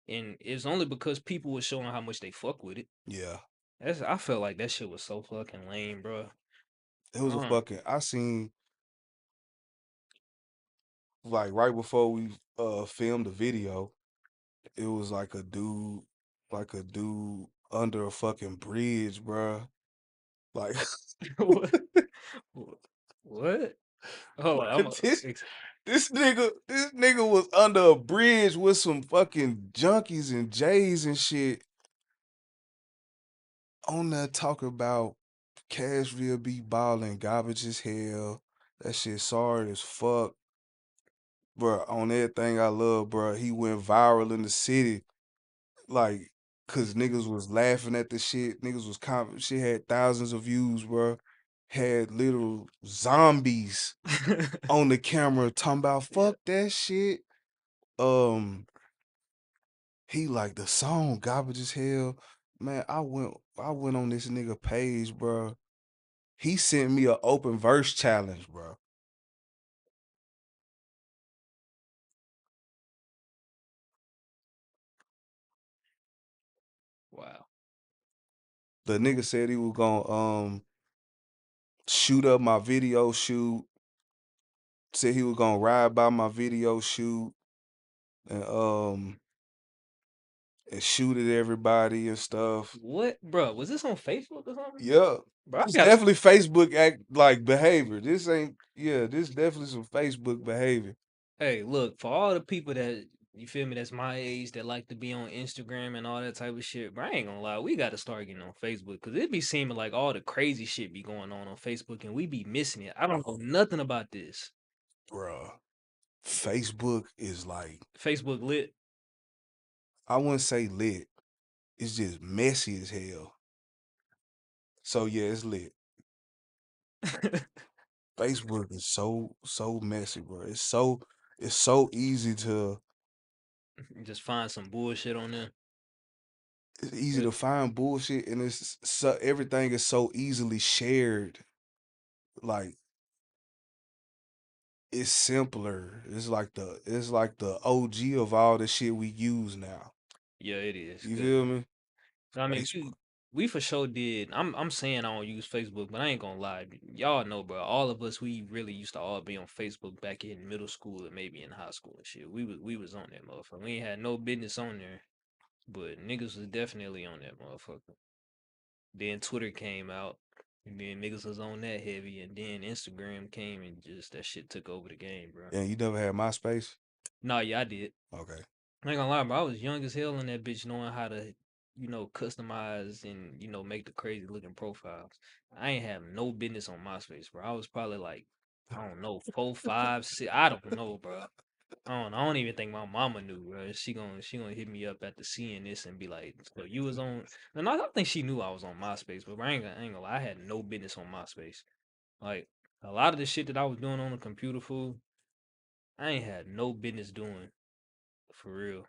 And it's only because people were showing how much they fuck with it. Yeah. I felt like that shit was so fucking lame, bro. It was a fucking I seen like right before we filmed the video, it was like a dude under a fucking bridge, bruh. Like What? What? Hold on, bruh, this This nigga was under a bridge with some fucking junkies and J's and shit on there talking about Cashville Be Ballin, garbage as hell. That shit sorry as fuck. Bruh, on everything I love, bruh. He went viral in the city, like, cause niggas was laughing at the shit. Niggas was shit had thousands of views, bruh. Had little zombies on the camera talking about Yeah. fuck that shit. Um, he like the song garbage as hell. Man, I went on this nigga page, bruh. He sent me an open verse challenge, bruh. Wow. The nigga said he was gonna shoot up my video shoot. Said he was gonna ride by my video shoot and shoot at everybody and stuff. What, bro? Was this on Facebook or something? Yeah. Bro, I It's got. definitely Facebook act like behavior. This ain't this definitely some Facebook behavior. Hey, look, for all the people that you feel me, that's my age that like to be on Instagram and all that type of shit, bro, I ain't gonna lie, we gotta start getting on Facebook because it be seeming like all the crazy shit be going on Facebook and we be missing it. I don't know nothing about this. Bruh. Facebook is like, Facebook lit. I wouldn't say lit. It's just messy as hell. So yeah, it's lit. Facebook is so messy, bro. It's so easy to Just find some bullshit on there. it's easy Uh, to find bullshit and everything is so easily shared. Like it's simpler. It's like the OG of all the shit we use now. Yeah, it is. You 'Cause, feel me? I mean, Facebook. we for sure did. I'm saying I don't use Facebook, but I ain't gonna lie. Y'all know, bro. All of us, we really used to all be on Facebook back in middle school and maybe in high school and shit. We was on that motherfucker. We ain't had no business on there, but niggas was definitely on that motherfucker. Then Twitter came out, and then niggas was on that heavy, and then Instagram came and just that shit took over the game, bro. And you never had MySpace? Nah, yeah, I did. Okay. I ain't gonna lie, bro. I was young as hell in that bitch, knowing how to, customize and make the crazy looking profiles. I ain't have no business on MySpace, bro. I was probably like, I don't know, 4, 5, 6. I don't know, bro. I don't. I don't even think my mama knew, bro. She gonna hit me up after seeing this and be like, "So you was on?" And I think she knew I was on MySpace, but I ain't gonna lie. I had no business on MySpace. Like a lot of the shit that I was doing on the computer, fool, I ain't had no business doing for real.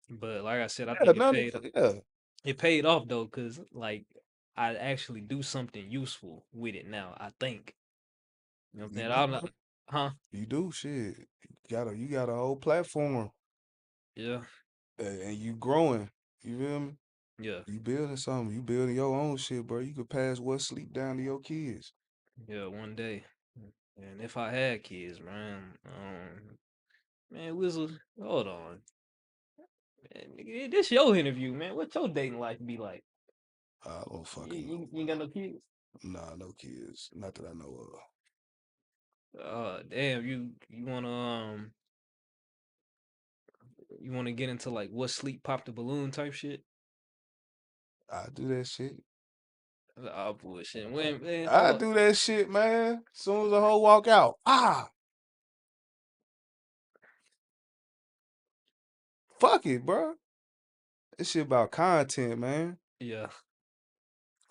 But like I said, I Yeah, think yeah. it paid off though, cause like I actually do something useful with it now. I think. You know what I'm You saying? do, I'm not, bro. huh? You do shit. You got a whole platform. Yeah, And you growing. You feel me? yeah, You building something. You building your own shit, bro. You could pass what sleep down to your kids. yeah. One day, and if I had kids, man, man, Wizzle, hold on, man, nigga, this your interview, man. What's your dating life be like? I don't You, fucking know, you, you bro. ain't got no kids? Nah, no kids. Not that I know of. Damn, you wanna get into like what sleep pop the balloon type shit? I do that shit. Oh bullshit. When man, I do that shit, man. As soon as the hoe walk out. Fuck it, bro. This shit about content, man. yeah.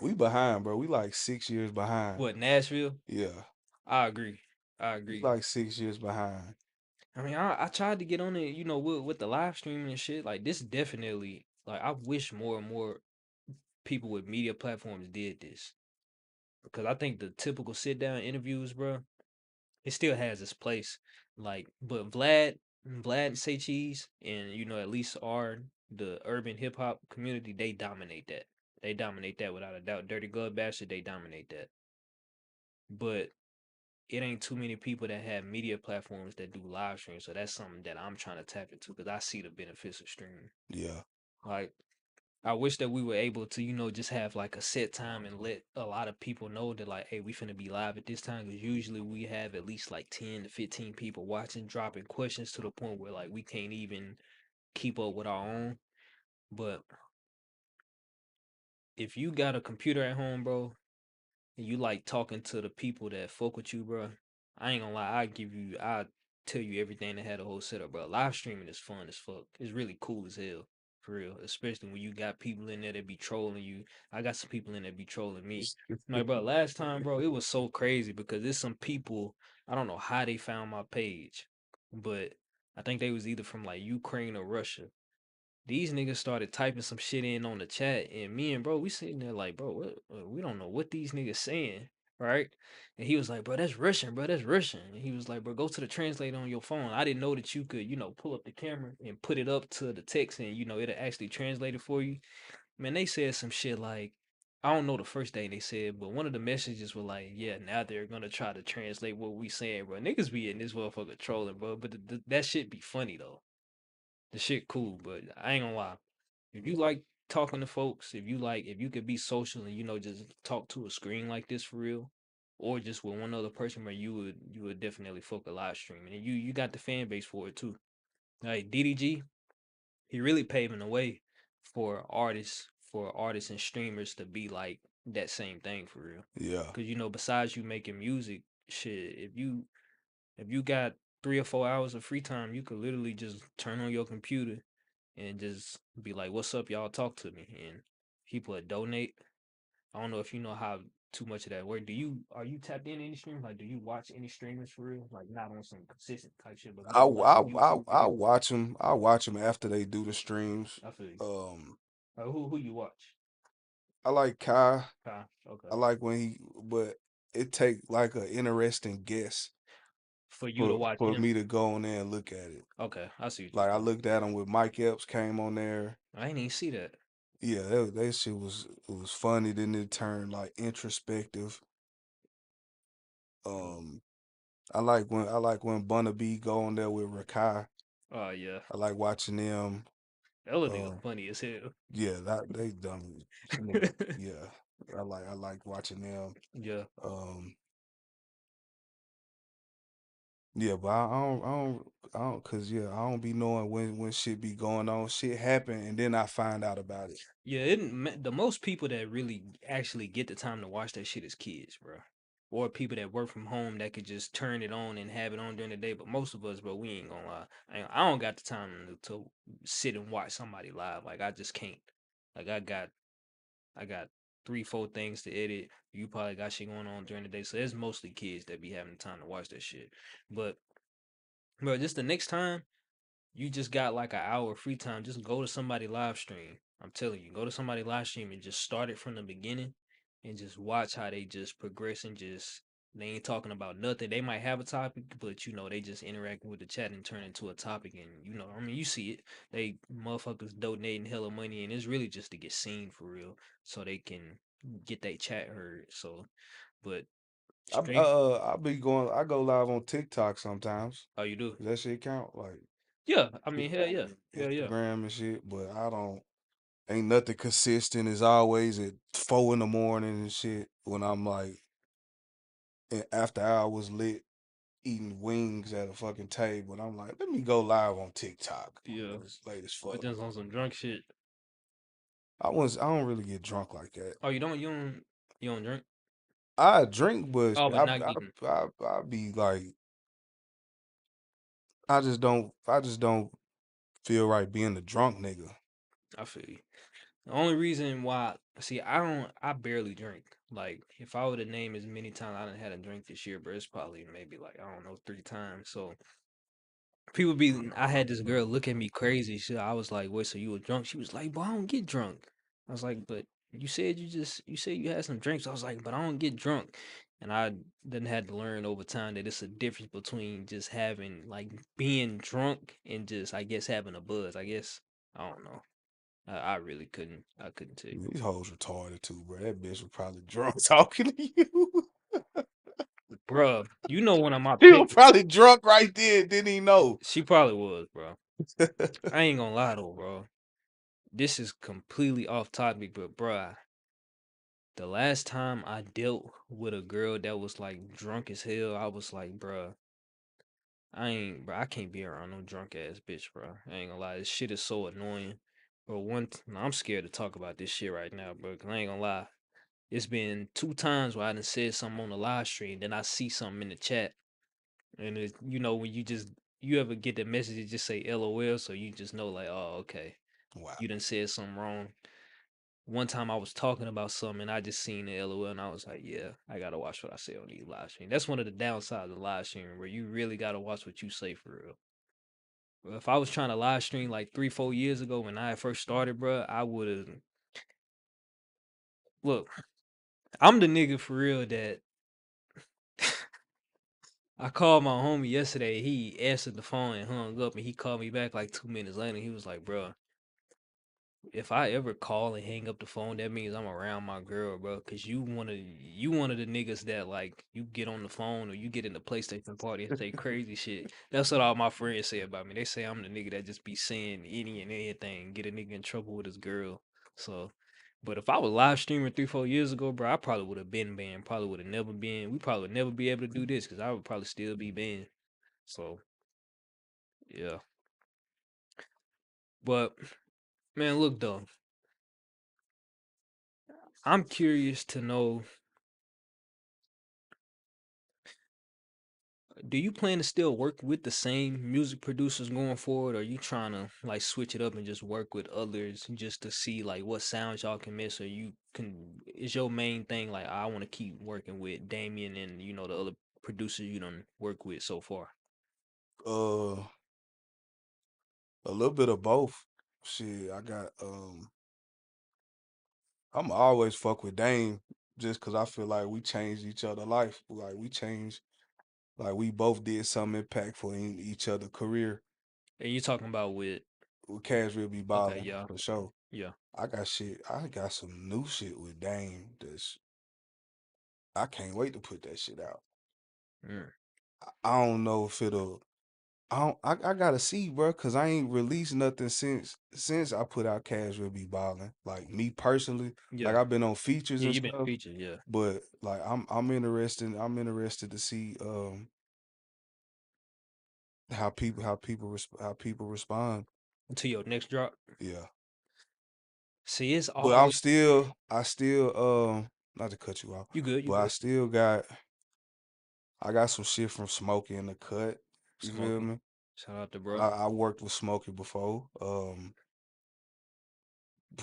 We behind, bro. We like 6 years behind. What, Nashville? Yeah. I agree. I We agree. like 6 years behind. I mean, I tried to get on it, with the live streaming and shit. Like this definitely like I wish more and more people with media platforms did this. Because I think the typical sit down interviews, bro, it still has its place. Like, but Vlad and Say Cheese and at least the urban hip hop community, they dominate that. They dominate that without a doubt. Dirty Glove Bastard, they dominate that. But it ain't too many people that have media platforms that do live streams. So that's something that I'm trying to tap into because I see the benefits of streaming. Yeah. Like I wish that we were able to, just have like a set time and let a lot of people know that like, hey, we finna be live at this time. Because usually we have at least like 10 to 15 people watching, dropping questions to the point where like we can't even keep up with our own. But if you got a computer at home, bro, and you like talking to the people that fuck with you, bro, I ain't gonna lie, I tell you everything that had a whole setup, bro. Live streaming is fun as fuck. It's really cool as hell, for real. Especially when you got people in there that be trolling you. I got some people in there be trolling me. Like, bro, last time, bro, it was so crazy because there's some people, I don't know how they found my page, but I think they was either from like Ukraine or Russia. These niggas started typing some shit in on the chat, and me and bro, we sitting there like, bro, what? We don't know what these niggas saying, right? And he was like, bro, that's Russian, bro, that's Russian. And he was like, bro, go to the translator on your phone. I didn't know that you could, pull up the camera and put it up to the text, and it'll actually translate it for you. Man, they said some shit like, I don't know the first thing they said, but one of the messages were like, yeah, now they're gonna try to translate what we saying, bro. Niggas be in this motherfucker trolling, bro, but that shit be funny though. The shit cool, but I ain't gonna lie. If you like talking to folks, if you could be social and just talk to a screen like this for real, or just with one other person, where you would definitely fuck a live stream, and you got the fan base for it too. Like DDG, he really paving the way for artists and streamers to be like that same thing for real. Yeah. Cause besides you making music, shit, if you got 3 or 4 hours of free time, you could literally just turn on your computer and just be like, "What's up, y'all? Talk to me." And people would donate. I don't know if you know how too much of that work. Are you tapped in any streams? Like, do you watch any streamers for real? Like, not on some consistent type shit, but I maybe like a YouTube I video. watch them. I watch them after they do the streams. I feel you. Um, Who you watch? I like Kai. Okay. I like when but it take like an interesting guess For you to watch for him. me to go on there and look at it. Okay, I see what you're Like I saying. looked at him with Mike Epps came on there. I ain't even see that. Yeah, that shit was funny. Then it turned like introspective. Um, I like when Bunna B go on there with Rakai. Oh yeah, I like watching them. that little nigga Uh, funny as hell. yeah, they done. Yeah, I like watching them. Yeah. Um, yeah, but cause yeah, I don't be knowing when shit be going on. Shit happen, and then I find out about it. Yeah, the most people that really actually get the time to watch that shit is kids, bro. Or people that work from home that could just turn it on and have it on during the day. But most of us, bro, we ain't gonna lie. I don't got the time to sit and watch somebody live. Like I just can't. Like I got 3, 4 things to edit. You probably got shit going on during the day. So it's mostly kids that be having the time to watch that shit. But bro, just the next time you just got like an hour of free time, just go to somebody live stream. I'm telling you, go to somebody live stream and just start it from the beginning and just watch how they just progress and just they ain't talking about nothing. They might have a topic, but they just interacting with the chat and turn into a topic. And I mean, you see it. They motherfuckers donating hella money, and it's really just to get seen for real, so they can get their chat heard. So, but straight, I be going. I go live on TikTok sometimes. oh, you do? Does that shit count? Like Yeah, I mean, hell yeah, hell yeah. Instagram and shit. But I don't. Ain't nothing consistent. It's always at 4 in the morning and shit. When I'm like after hours lit eating wings at a fucking table, and I'm like, let me go live on TikTok. Yeah, It's late as but fuck. just on some drunk shit. I don't really get drunk like that. Oh, you don't drink? I drink, but Oh, but not getting. I be like, I just don't feel right being a drunk nigga. I feel you. The only reason why, see, I barely drink. Like, if I were to name as many times I done had a drink this year, bro, it's probably maybe like, I don't know, 3 times. So I had this girl look at me crazy. I was like, wait, so you were drunk? She was like, but I don't get drunk. I was like, but you said you had some drinks. I was like, but I don't get drunk. And I then had to learn over time that it's a difference between just having, like, being drunk and just, I guess, having a buzz. I guess, I don't know. I really I couldn't tell you. These hoes retarded too, bro. That bitch was probably drunk talking to you. Bruh, one of my He pet, was probably drunk right there, didn't he know? she probably was, bro. I ain't gonna lie though, bro. this is completely off topic, but bruh, the last time I dealt with a girl that was like drunk as hell, I was like, bruh, I can't be around no drunk ass bitch, bro. I ain't gonna lie, this shit is so annoying. But I'm scared to talk about this shit right now, bro. 'Cause I ain't gonna lie, it's been 2 times where I done said something on the live stream, then I see something in the chat, and it's, when you ever get the message that just say LOL, so you just know like, oh, okay, Wow. you done said something wrong. One time I was talking about something and I just seen the LOL and I was like, yeah, I gotta watch what I say on these live stream. That's one of the downsides of live streaming where you really gotta watch what you say for real. But if I was trying to live stream like 3, 4 years ago when I first started, bro, I would have. Look, I'm the nigga for real that I called my homie yesterday. He answered the phone and hung up, and he called me back like 2 minutes later. He was like, bro, if I ever call and hang up the phone, that means I'm around my girl, bro. Cause you one of the niggas that like you get on the phone or you get in the PlayStation party and say crazy shit. That's what all my friends say about me. They say I'm the nigga that just be saying any and anything, get a nigga in trouble with his girl. So, but if I was live streaming 3, 4 years ago, bro, I probably would have been banned. Probably would have never been. We probably would never be able to do this because I would probably still be banned. So yeah, but man, look though, I'm curious to know. Do you plan to still work with the same music producers going forward, or are you trying to like switch it up and just work with others just to see like what sounds y'all can miss, or you can is your main thing like I want to keep working with Damien and the other producers you don't work with so far? Uh, a little bit of both. Shit, I'm always fuck with Dame just cause I feel like we changed each other life. Like we changed, like we both did something impactful in each other career. And you talking about with With Cashville Be okay, Ballin yeah, for sure. yeah, I got some new shit with Dame that's I can't wait to put that shit out. mm, I don't know if it'll I gotta see, bro, cause I ain't released nothing since I put out Cash Will Be Ballin'. Like me personally, like yeah, I've been on features yeah. and You've been stuff, featured, yeah, but like I'm interested to see how people respond. until your next drop. Yeah. See, it's But always I still not to cut you off, you good, you but good. I got some shit from Smokey in the cut. You feel Smokey, me? shout out to bro. I worked with Smokey before.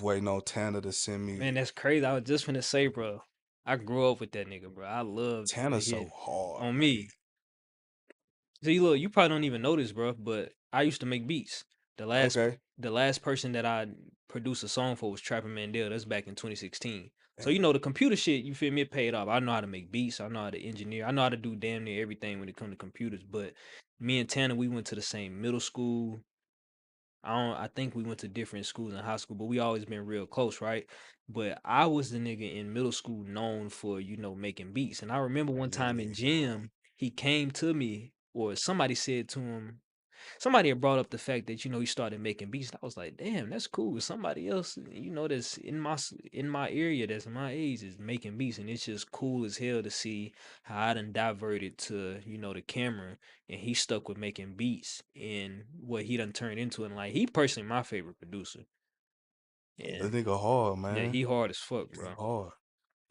Waiting on Tanner to send me. Man, that's crazy. I was just finna say, bro. I grew up with that nigga, bro. I love to Tanner's hear so hard, on man. me. See, look, you probably don't even know this, bro, but I used to make beats. The last Okay. the last person that I produced a song for was Trapper Mandel. That's back in 2016. So Damn. the computer shit, you feel me, it paid off. I know how to make beats. I know how to engineer. I know how to do damn near everything when it comes to computers. But me and Tanner, we went to the same middle school. I think we went to different schools in high school, but we always been real close, right? But I was the nigga in middle school known for, making beats. And I remember one time in Yeah. gym, he came to me, or somebody said to him, somebody had brought up the fact that, he started making beats. I was like, damn, that's cool. Somebody else, that's in my area that's my age is making beats. And it's just cool as hell to see how I done diverted to, the camera and he stuck with making beats and what he done turned into. And like he personally my favorite producer. That And nigga hard, yeah, man. he hard as fuck, He bro. hard.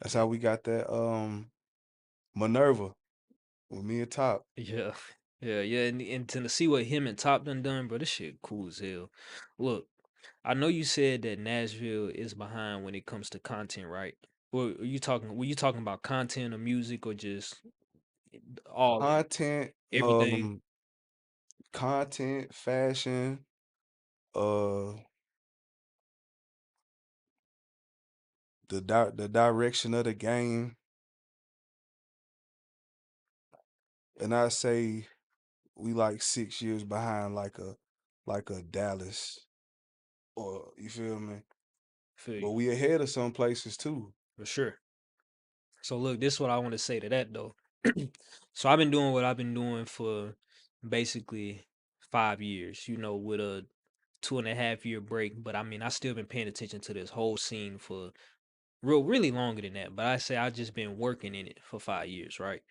That's Yeah. how we got that Minerva with me and Top. Yeah. Yeah, yeah, and to see what him and Top done, bro, this shit cool as hell. Look, I know you said that Nashville is behind when it comes to content, right? Were you talking about content or music or just all of it? Content, Everything? fashion, uh the direction of the game. And I say we like 6 years behind like a Dallas or you feel me? Feel But you. we ahead of some places too. For sure. So look, this is what I want to say to that though. So I've been doing what I've been doing for basically 5 years, with a 2.5 year break, but I mean, I still been paying attention to this whole scene for really longer than that. But I say I just been working in it for 5 years, right?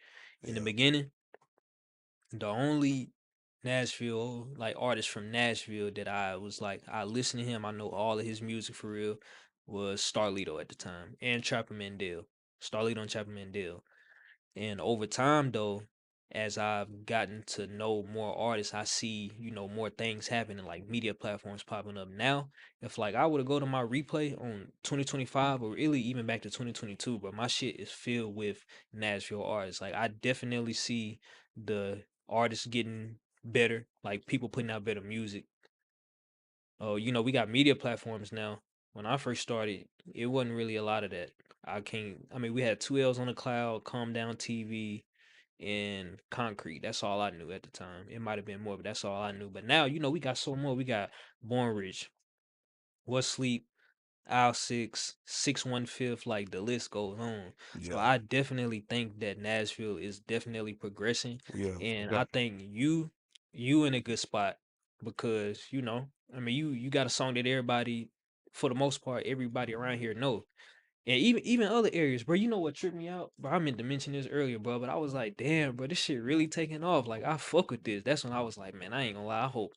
In the Yeah. beginning, the only Nashville like artist from Nashville that I was like I listened to him, I know all of his music for real was Starlito at the time and Trapper Mandel. Starlito and Trapper Mandel. And over time, though, as I've gotten to know more artists, I see, more things happening, like media platforms popping up now. If like I were to go to my replay on 2025 or really even back to 2022, but my shit is filled with Nashville artists. Like I definitely see the artists getting better, like people putting out better music. Oh, we got media platforms now. When I first started, it wasn't really a lot of that. I mean, we had 2 L's on the cloud, Calm Down TV, and Concrete. That's all I knew at the time. It might have been more, but that's all I knew. But now, we got so more. We got Born Rich, What Sleep, Owl Six, 615, like the list goes on. So Yeah. I definitely think that Nashville is definitely progressing. Yeah. And Yeah. I think you in a good spot because, I mean you got a song that everybody, for the most part, everybody around here know. And even other areas, bro. You know what tripped me out? Bro, I meant to mention this earlier, bro, but I was like, damn, bro, this shit really taking off. Like I fuck with this. That's when I was like, man, I ain't gonna lie. I hope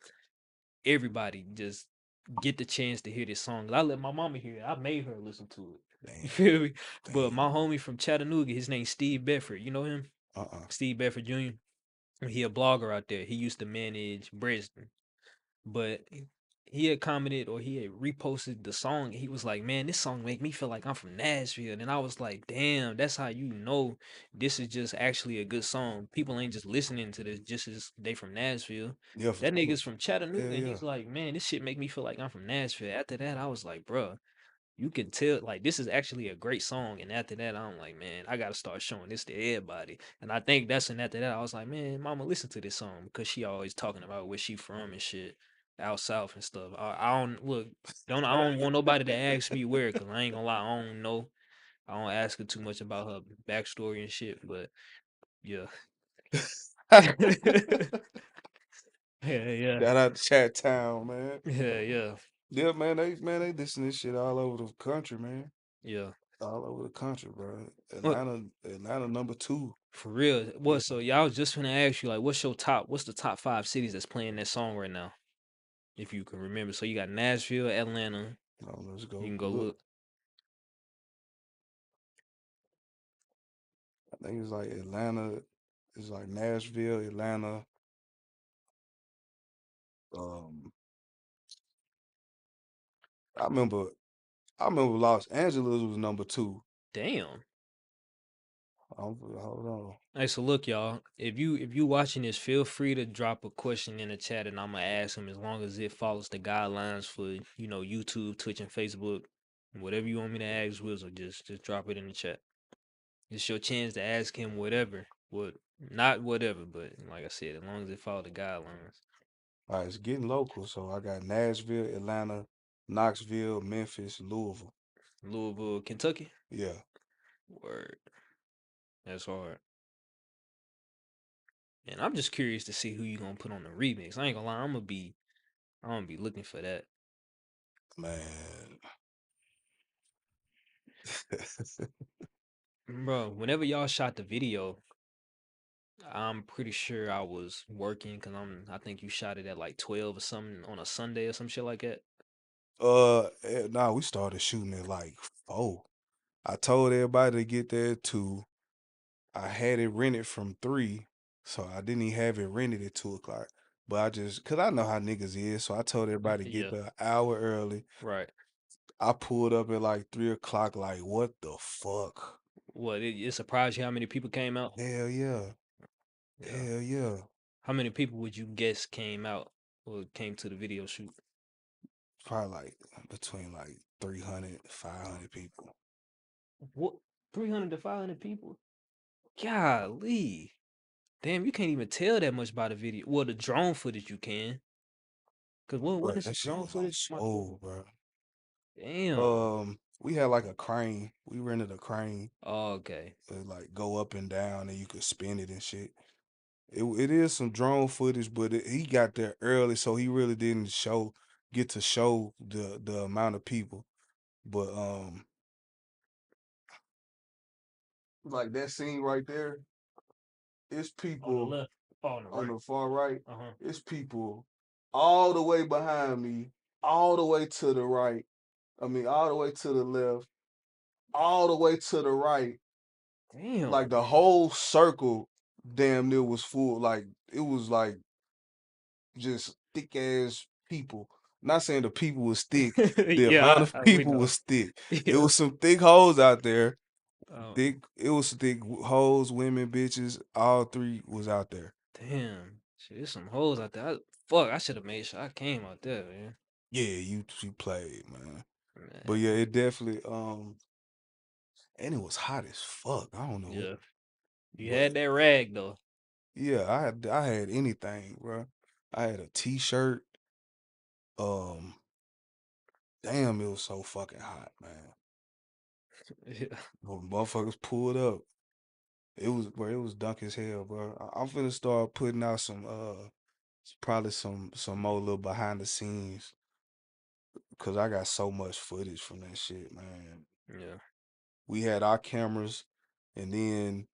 everybody just get the chance to hear this song. 'Cause I let my mama hear it. I made her listen to it. You Damn. feel me? But my Damn. homie from Chattanooga, his name's Steve Bedford. You know him? Uh-uh. Steve Bedford Jr. He a blogger out there. He used to manage Breston. But he had commented or he had reposted the song. He was like, "Man, this song make me feel like I'm from Nashville." And I was like, "Damn, that's how you know this is just actually a good song. People ain't just listening to this just as they from Nashville." Yeah, for That sure. nigga's from Chattanooga, Hell and yeah. he's like, "Man, this shit make me feel like I'm from Nashville." After that, I was like, "Bruh, you can tell like this is actually a great song." And after that, I'm like, man, I gotta start showing this to everybody. And I think that's and after that, I was like, man, mama, listen to this song because she always talking about where she from and shit, out south and stuff. I don't look, I don't want nobody to ask me where, cause I ain't gonna lie, I don't know. I don't ask her too much about her backstory and shit, but yeah. Yeah, yeah. Shout out to Chat Town, man. Yeah, yeah. Yeah, man, they listen to this shit all over the country, man. Yeah. All over the country, bro. What Atlanta number 2. for real? Yeah. What so y'all was just gonna ask you like what's the top 5 cities that's playing that song right now? If you can remember. So you got Nashville, Atlanta. Let's You go can go look. look. I think it's like Atlanta. It's like Nashville, Atlanta. Um, I remember. I remember Los Angeles was number 2. Damn. Hold on. Hey, so look, y'all. If you watching this, feel free to drop a question in the chat, and I'm gonna ask him as long as it follows the guidelines for YouTube, Twitch, and Facebook. Whatever you want me to ask Wizzle, just drop it in the chat. It's your chance to ask him whatever. What not whatever, but like I said, as long as it follow the guidelines. All right, it's getting local. So I got Nashville, Atlanta, Knoxville, Memphis, Louisville. Louisville, Kentucky. Yeah. Word. That's hard. And I'm just curious to see who you gonna put on the remix. I ain't gonna lie, I'm gonna be looking for that. Man. Bro, whenever y'all shot the video, I'm pretty sure I was working because I think you shot it at like 12 or something on a Sunday or some shit like that. Nah, we started shooting at like 4. I told everybody to get there at 2. I had it rented from 3, so I didn't even have it rented at 2 o'clock. But cause I know how niggas is, so I told everybody to get Yeah, there an hour early. right. I pulled up at like 3 o'clock, like, what the fuck? What it surprised you how many people came out? Hell yeah. Yeah. Hell yeah. How many people would you guess came out or came to the video shoot? Probably like between like 300, 500 people. What 300 to 500 people? Golly. Damn, you can't even tell that much by the video. Well, the drone footage you can. Cause what But is the that shit drone was on footage? My phone. swole, bro. Damn. We had like a crane. We rented a crane Oh, okay. to like go up and down and you could spin it and shit. It is some drone footage, but he got there early, so he really didn't show. get to show the amount of people. But like that scene right there, it's On the people left. Oh, on the on right. the far right. Uh-huh. It's people all the way behind me, all the way to the right. I mean, all the way to the left, all the way to the right. Damn. Like the whole circle damn near was full. Like it was like just thick ass people. Not saying the people was thick, the amount Yeah, of we people know. was thick. It Yeah. was some thick hoes out there. Oh, It was thick hoes, women, bitches. All three was out there. damn. Shit, there's some hoes out there. Fuck, I should have made sure I came out there, man. Yeah, you played, man. But Man. yeah, it definitely and it was hot as fuck. I don't know, Yeah. You but had that rag though. yeah, I had anything, bro. I had a t-shirt. Um, damn, it was so fucking hot, man. Yeah. When motherfuckers pulled up, it was dunk as hell, bro. I'm finna start putting out some probably some more little behind the scenes because I got so much footage from that shit, man. Yeah. We had our cameras, and then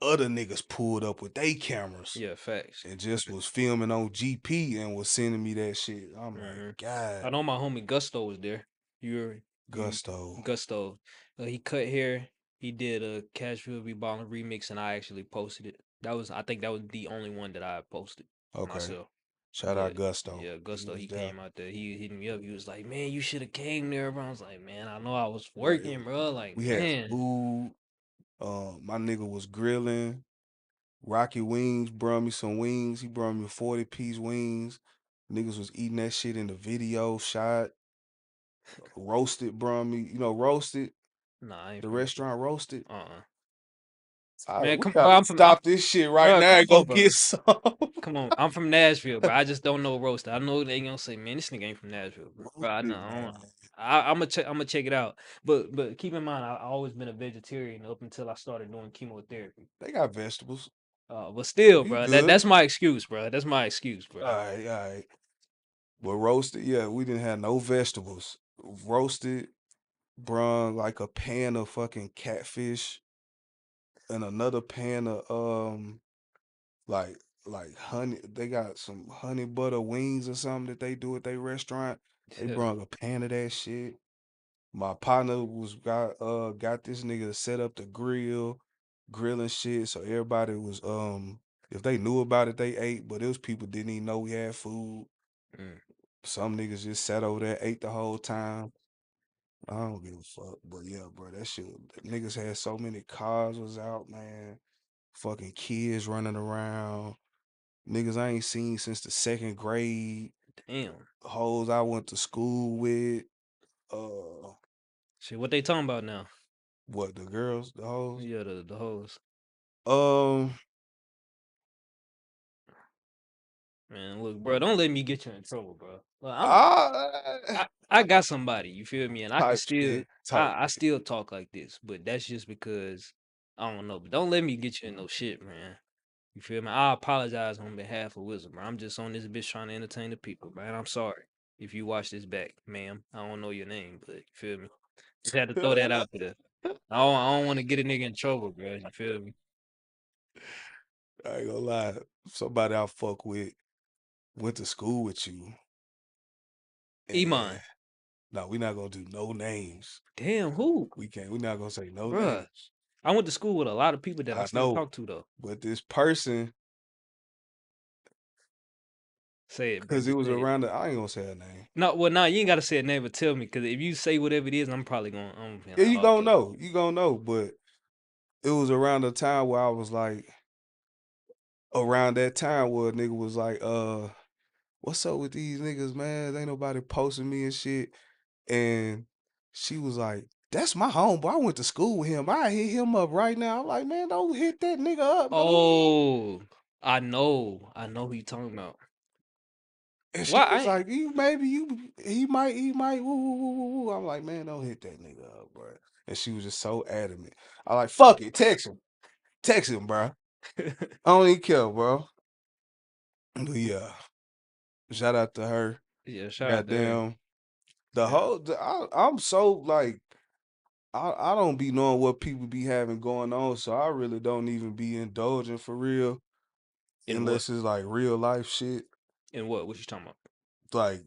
other niggas pulled up with their cameras Yeah, facts. and just was filming on GP and was sending me that shit. I'm like, Hmm. I God, know my homie Gusto was there. You gusto. Gusto. He cut hair. He did a Cashville Be Ballin remix, and I actually posted it. I think that was the only one that I posted Okay, myself. shout out But Gusto. yeah, He Gusto, was he there, came out there. He hit me up. He was like, "Man, you should have came there, bro." I was like, "Man, I know I was bro. working, bro. Like, We had man, food. My nigga was grilling. Rocky Wings brought me some wings. He brought me 40-piece wings. Niggas was eating that shit in the video shot. Roasted brought me, roasted. nah, I ain't The from there. restaurant roasted. Uh-uh. All right, Man, we come, bro. gotta stop this shit right Bro, now come and go on, bro. get some. Come on, I'm from Nashville, bro. I just don't know roast. I know they gonna say, "Man, this nigga ain't from Nashville, bro." Bro, I know. Roasted, man. I'm gonna check it out. But keep in mind, I always been a vegetarian up until I started doing chemotherapy. They got vegetables. But still, You bro, good. that's my excuse, bro. That's my excuse, bro. All right, all right. But roasted, yeah, we didn't have no vegetables. Roasted, brung like a pan of fucking catfish and another pan of like honey. They got some honey butter wings or something that they do at their restaurant. They brung a pan of that shit. My partner got this nigga to set up the grilling shit. So everybody was if they knew about it, they ate, but those people didn't even know we had food. Mm, Some niggas just sat over there, ate the whole time. I don't give a fuck. But yeah, bro, that shit niggas had so many cars was out, man. Fucking kids running around. Niggas I ain't seen since the second grade. damn. Hoes I went to school with. Uh Shit, what they talking about now? what, the girls, the hoes? Yeah, the hoes. Um Man, look, bro, don't let me get you in trouble, bro. Look, I I got somebody, you feel me? And I can type still shit. Type I still talk like this, but that's just because I don't know. But don't let me get you in no shit, man. You feel me? I apologize on behalf of Wizzle, bro. I'm just on this bitch trying to entertain the people, man. I'm sorry if you watch this back, ma'am. I don't know your name, but you feel me? Just had to throw that out there. I don't want to get a nigga in trouble, bro. You feel me? I ain't gonna lie. Somebody I fuck with went to school with you. And Iman. no, we not gonna do no names. Damn, who? We're not gonna say no Bruh. names. I went to school with a lot of people that I I still know. talk to though. But this person, Say it, bro. cause it Just was say it. around I ain't gonna say her name. No, well, nah, you ain't gotta say a name, but tell me, because if you say whatever it is, I'm probably gonna, I'm gonna be Yeah, like, you oh, gonna okay. know. You gonna know. But it was around the time where I was like, around that time where a nigga was like, what's up with these niggas, man? Ain't nobody posting me and shit. And she was like, that's my homeboy. I went to school with him. I hit him up right now. I'm like, man, don't hit that nigga up. Oh, I know who you talking about. And she Why? was like, he might, woo, woo, woo, woo, woo. I'm like, man, don't hit that nigga up, bro. And she was just so adamant. I like, fuck it, text him, bro. I don't even care, bro. But yeah, shout out to her. Yeah, shout out there. Goddamn. The Yeah, whole I'm so like I don't be knowing what people be having going on, so I really don't even be indulging for real in what? unless it's like real life shit. In what? What you talking about? Like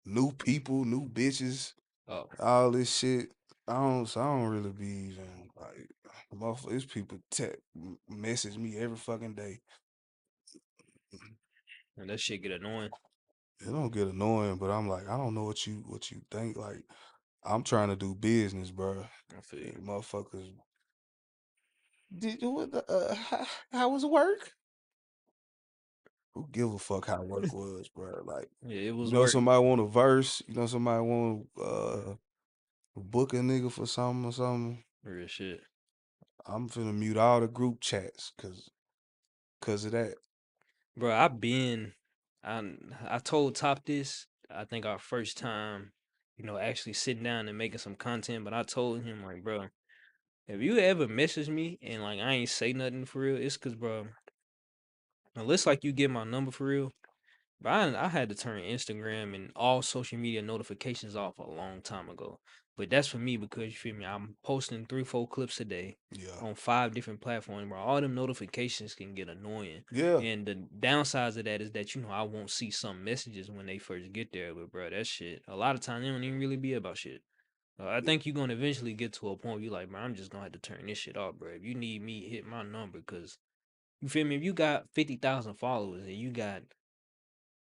new people, new bitches, Oh, all this shit. I don't really be even like these people message me every fucking day. and that shit get annoying. It don't get annoying, but I'm like, I don't know what you think. Like, I'm trying to do business, bro. I feel you. And motherfuckers, did you what how was work? Who give a fuck how work was, bro? Like, Yeah, it you was know work. somebody want a verse, you know somebody want book a nigga for something or something. Real shit. I'm finna mute all the group chats cause of that. Bro, I I told Top this, I think our first time, actually sitting down and making some content, but I told him like, bro, if you ever message me and like I ain't say nothing for real, it's cause bro, unless like you get my number for real, but I had to turn Instagram and all social media notifications off a long time ago. But that's for me because you feel me. I'm posting 3, 4 clips a day Yeah. on 5 different platforms, bro. All them notifications can get annoying. Yeah. And the downsides of that is that I won't see some messages when they first get there. But bro, that shit a lot of times they don't even really be about shit. I think you're gonna eventually get to a point where you like, bro, I'm just gonna have to turn this shit off, bro. If you need me, hit my number, cause you feel me. If you got 50,000 followers and you got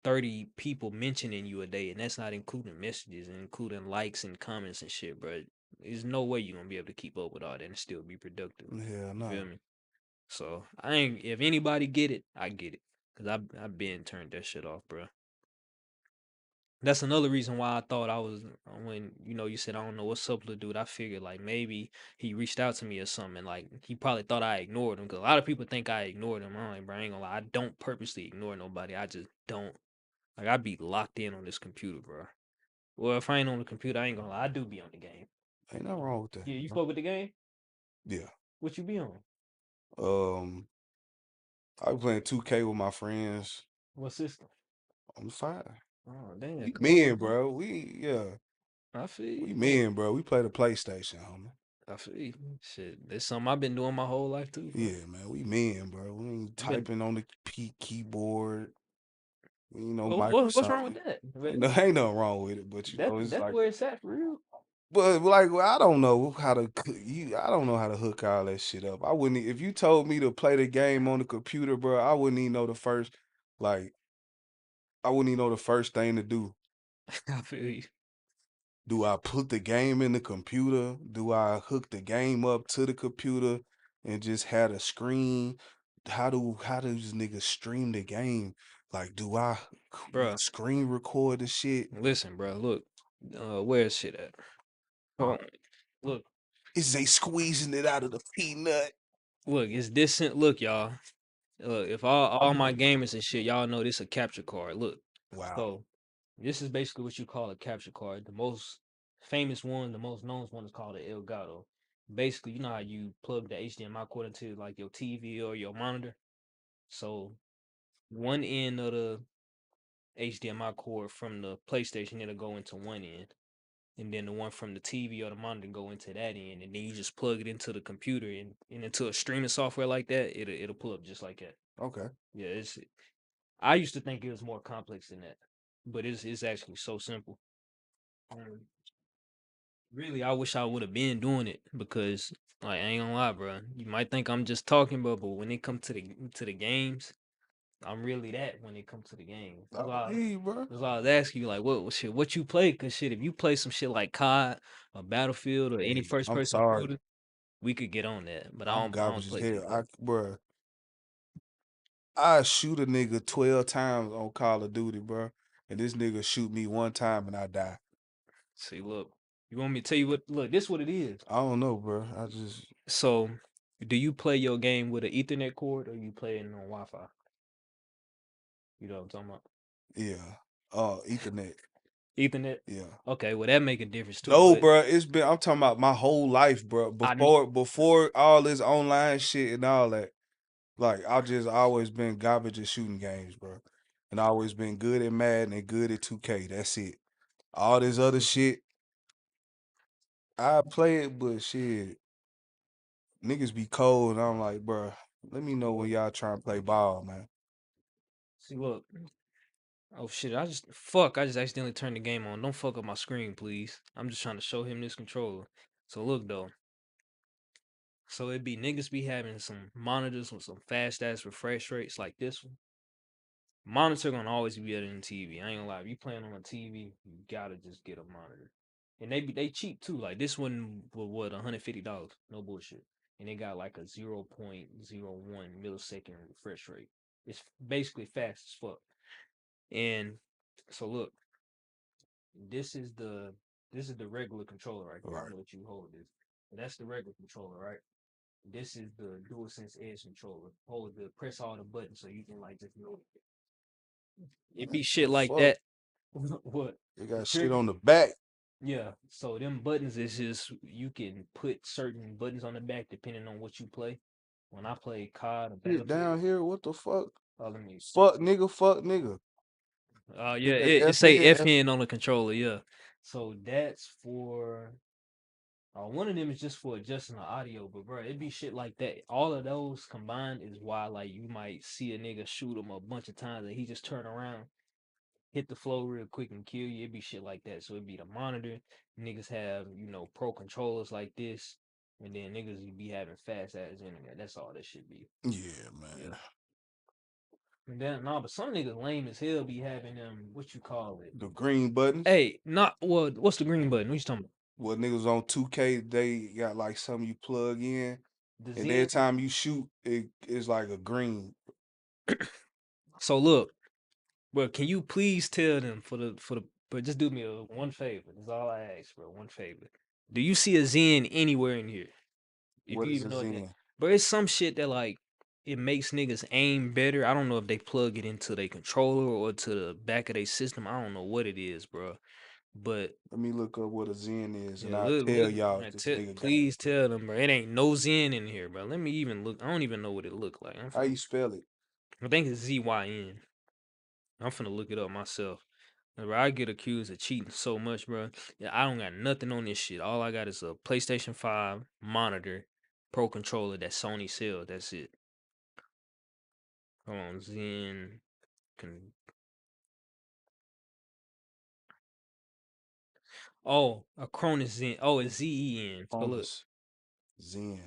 30 people mentioning you a day, and that's not including messages and including likes and comments and shit, bro. There's no way you're gonna be able to keep up with all that and still be productive. Hell You feel no. me? So I ain't. If anybody get it, I get it, cause I've been turned that shit off, bro. That's another reason why I thought I was when you said I don't know what's up with the dude. I figured like maybe he reached out to me or something. And, like he probably thought I ignored him because a lot of people think I ignored him. I'm like, bro, I ain't gonna lie. I don't purposely ignore nobody. I just don't. Like I be locked in on this computer, bro. Well, if I ain't on the computer, I ain't gonna lie. I do be on the game. Ain't nothing wrong with that. Yeah, you Bro. fuck with the game? Yeah. What you be on? Um, I be playing 2K with my friends. What system? I'm fine. Oh damn, We come on, men, man. bro. I feel We you, man. men, bro. We play the PlayStation, homie. I feel you. Shit, that's something I've been doing my whole life too, bro. Yeah, man. We men, bro. We ain't I've been. typing on the keyboard. We ain't no What's Microsoft. wrong with that? Ain't nothing wrong with it, but it's That's like, where it's at for real. but like, I don't know how to I don't know how to hook all that shit up. I wouldn't if you told me to play the game on the computer, bro. I wouldn't even know like, I wouldn't even know the first thing to do. I feel you, Do I put the game in the computer? Do I hook the game up to the computer and just have a screen? How does niggas stream the game? Like, do I bro. screen record the shit? Listen, bro. Look, where's shit at? Hold on. Look, Is they squeezing it out of the peanut? look. It's this. Look, y'all. If all my gamers and shit, y'all know this a capture card. Look, Wow. so this is basically what you call a capture card. The most famous one, the most known one is called an Elgato. Basically, you know how you plug the HDMI cord into like your TV or your monitor. So one end of the HDMI cord from the PlayStation it'll go into one end, and then the one from the TV or the monitor go into that end, and then you just plug it into the computer and into a streaming software like that. It'll pull up just like that. Okay. Yeah, it's. I used to think it was more complex than that, but it's actually so simple. Um, Really, I wish I would have been doing it because, like, I ain't gonna lie, bro. You might think I'm just talking, but when it comes to the games, I'm really that. When it comes to the games, I believe, bro. that's why I was asking you, like, what you play? Cause shit, if you play some shit like COD or Battlefield or any Hey, first I'm person sorry. shooter, we could get on that. But I'm I don't garbage as play too hell. much. Bro, I shoot a nigga 12 times on Call of Duty, bro. And this nigga shoot me one time and I die. See, look, you want me to tell you what? Look, this what it is. I don't know, bro. I just, So, do you play your game with an Ethernet cord or you play it on Wi-Fi? You know what I'm talking about? yeah. Ethernet. Ethernet. Yeah. Okay, well that make a difference too. No, But bro. I'm talking about my whole life, bro. I kn- Before all this online shit and all that. Like, I just always been garbage at shooting games, bro. and I always been good at Madden and good at 2K. That's it. All this other shit, I play it, but shit, niggas be cold. And I'm like, bruh, let me know when y'all trying to play ball, man. See, look. Oh shit! I just accidentally turned the game on. Don't fuck up my screen, please. I'm just trying to show him this controller. So look though. So it be niggas be having some monitors with some fast ass refresh rates like this one. Monitor gonna always be better than TV. I ain't gonna lie. If you playing on a TV, you gotta just get a monitor. And they cheap too. Like this one was what $150. No bullshit. And they got like a 0.01 millisecond refresh rate. It's basically fast as fuck. And so look, this is the this is the regular controller right here. I Right. don't know what you hold this. But that's the regular controller, right? This is the DualSense Edge controller. Hold the press all the buttons so you can like just it Man, be the shit like fuck? that. What? They The got shit trigger? on the back. Yeah. So them buttons is just you can put certain buttons on the back depending on what you play. When I play COD or Shit down Battlefield, here, what the fuck? let me see. Fuck nigga, fuck nigga. Yeah, Hit that it say FN. FN on the controller, yeah. So that's for one of them is just for adjusting the audio, but bro, it be shit like that. All of those combined is why like you might see a nigga shoot him a bunch of times and he just turn around, hit the flow real quick and kill you. It be shit like that. So it be the monitor. Niggas have, pro controllers like this. And then niggas be having fast ass internet. That's all that should be. Yeah, Yeah. man. And then but some niggas lame as hell be having them what you call it. The green buttons. Hey, not what what's the green button? What you talking about? What niggas on 2K, they got like something you plug in, The and every Zen. time you shoot, it is like a green. So look, but can you please tell them but just do me a one favor. That's all I ask, bro. One favor. Do you see a Zen anywhere in here? If What you is even a know what that, Zen? but it's some shit that like it makes niggas aim better. I don't know if they plug it into their controller or to the back of their system. I don't know what it is, bro. But Let me look up what a Zen is, and yeah, I'll tell y'all if man, this nigga got it. please tell them, bro. It ain't no Zen in here, bro. Let me even look. I don't even know what it look like. How you spell it? I think it's ZYN. I'm finna look it up myself. Bro, I get accused of cheating so much, bro. Yeah, I don't got nothing on this shit. All I got is a PlayStation 5 monitor, Pro controller that Sony sells. That's it. Hold on, Zen. Can... Oh, a Cronus Zen. Oh, it's ZEN. So look, Cronus Zen.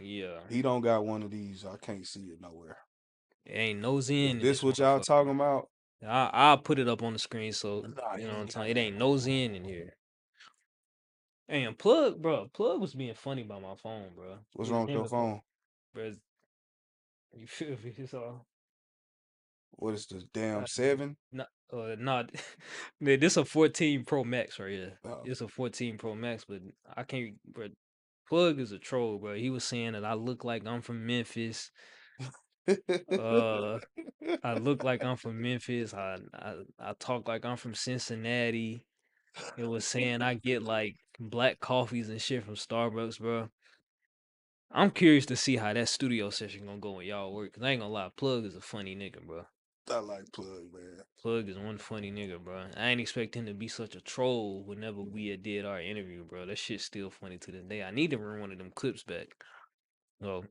yeah, He don't got one of these. I can't see it nowhere. it ain't no If Zen in this this what y'all motherfucker. talking about, I'll put it up on the screen so nah, you he know what I'm ain't got talking. It none. ain't no Zen in here. And plug, bro. Plug was being funny by my phone, bro. What's His wrong with name your is, phone? bro. You feel me? It's all. What is this damn Uh, 7? not man, this a 14 Pro Max right here. Oh. It's a 14 Pro Max, but I can't. Bro, Plug is a troll, bro. He was saying that I look like I'm from Memphis. Uh, I look like I'm from Memphis. I talk like I'm from Cincinnati. It was saying I get like black coffees and shit from Starbucks, bro. I'm curious to see how that studio session gonna go when y'all work. Cause I ain't gonna lie, Plug is a funny nigga, bro. I like plug, man. Plug is one funny nigga, bro. I ain't expect him to be such a troll whenever we had did our interview, bro. That shit's still funny to this day. I need to run one of them clips back. Oh,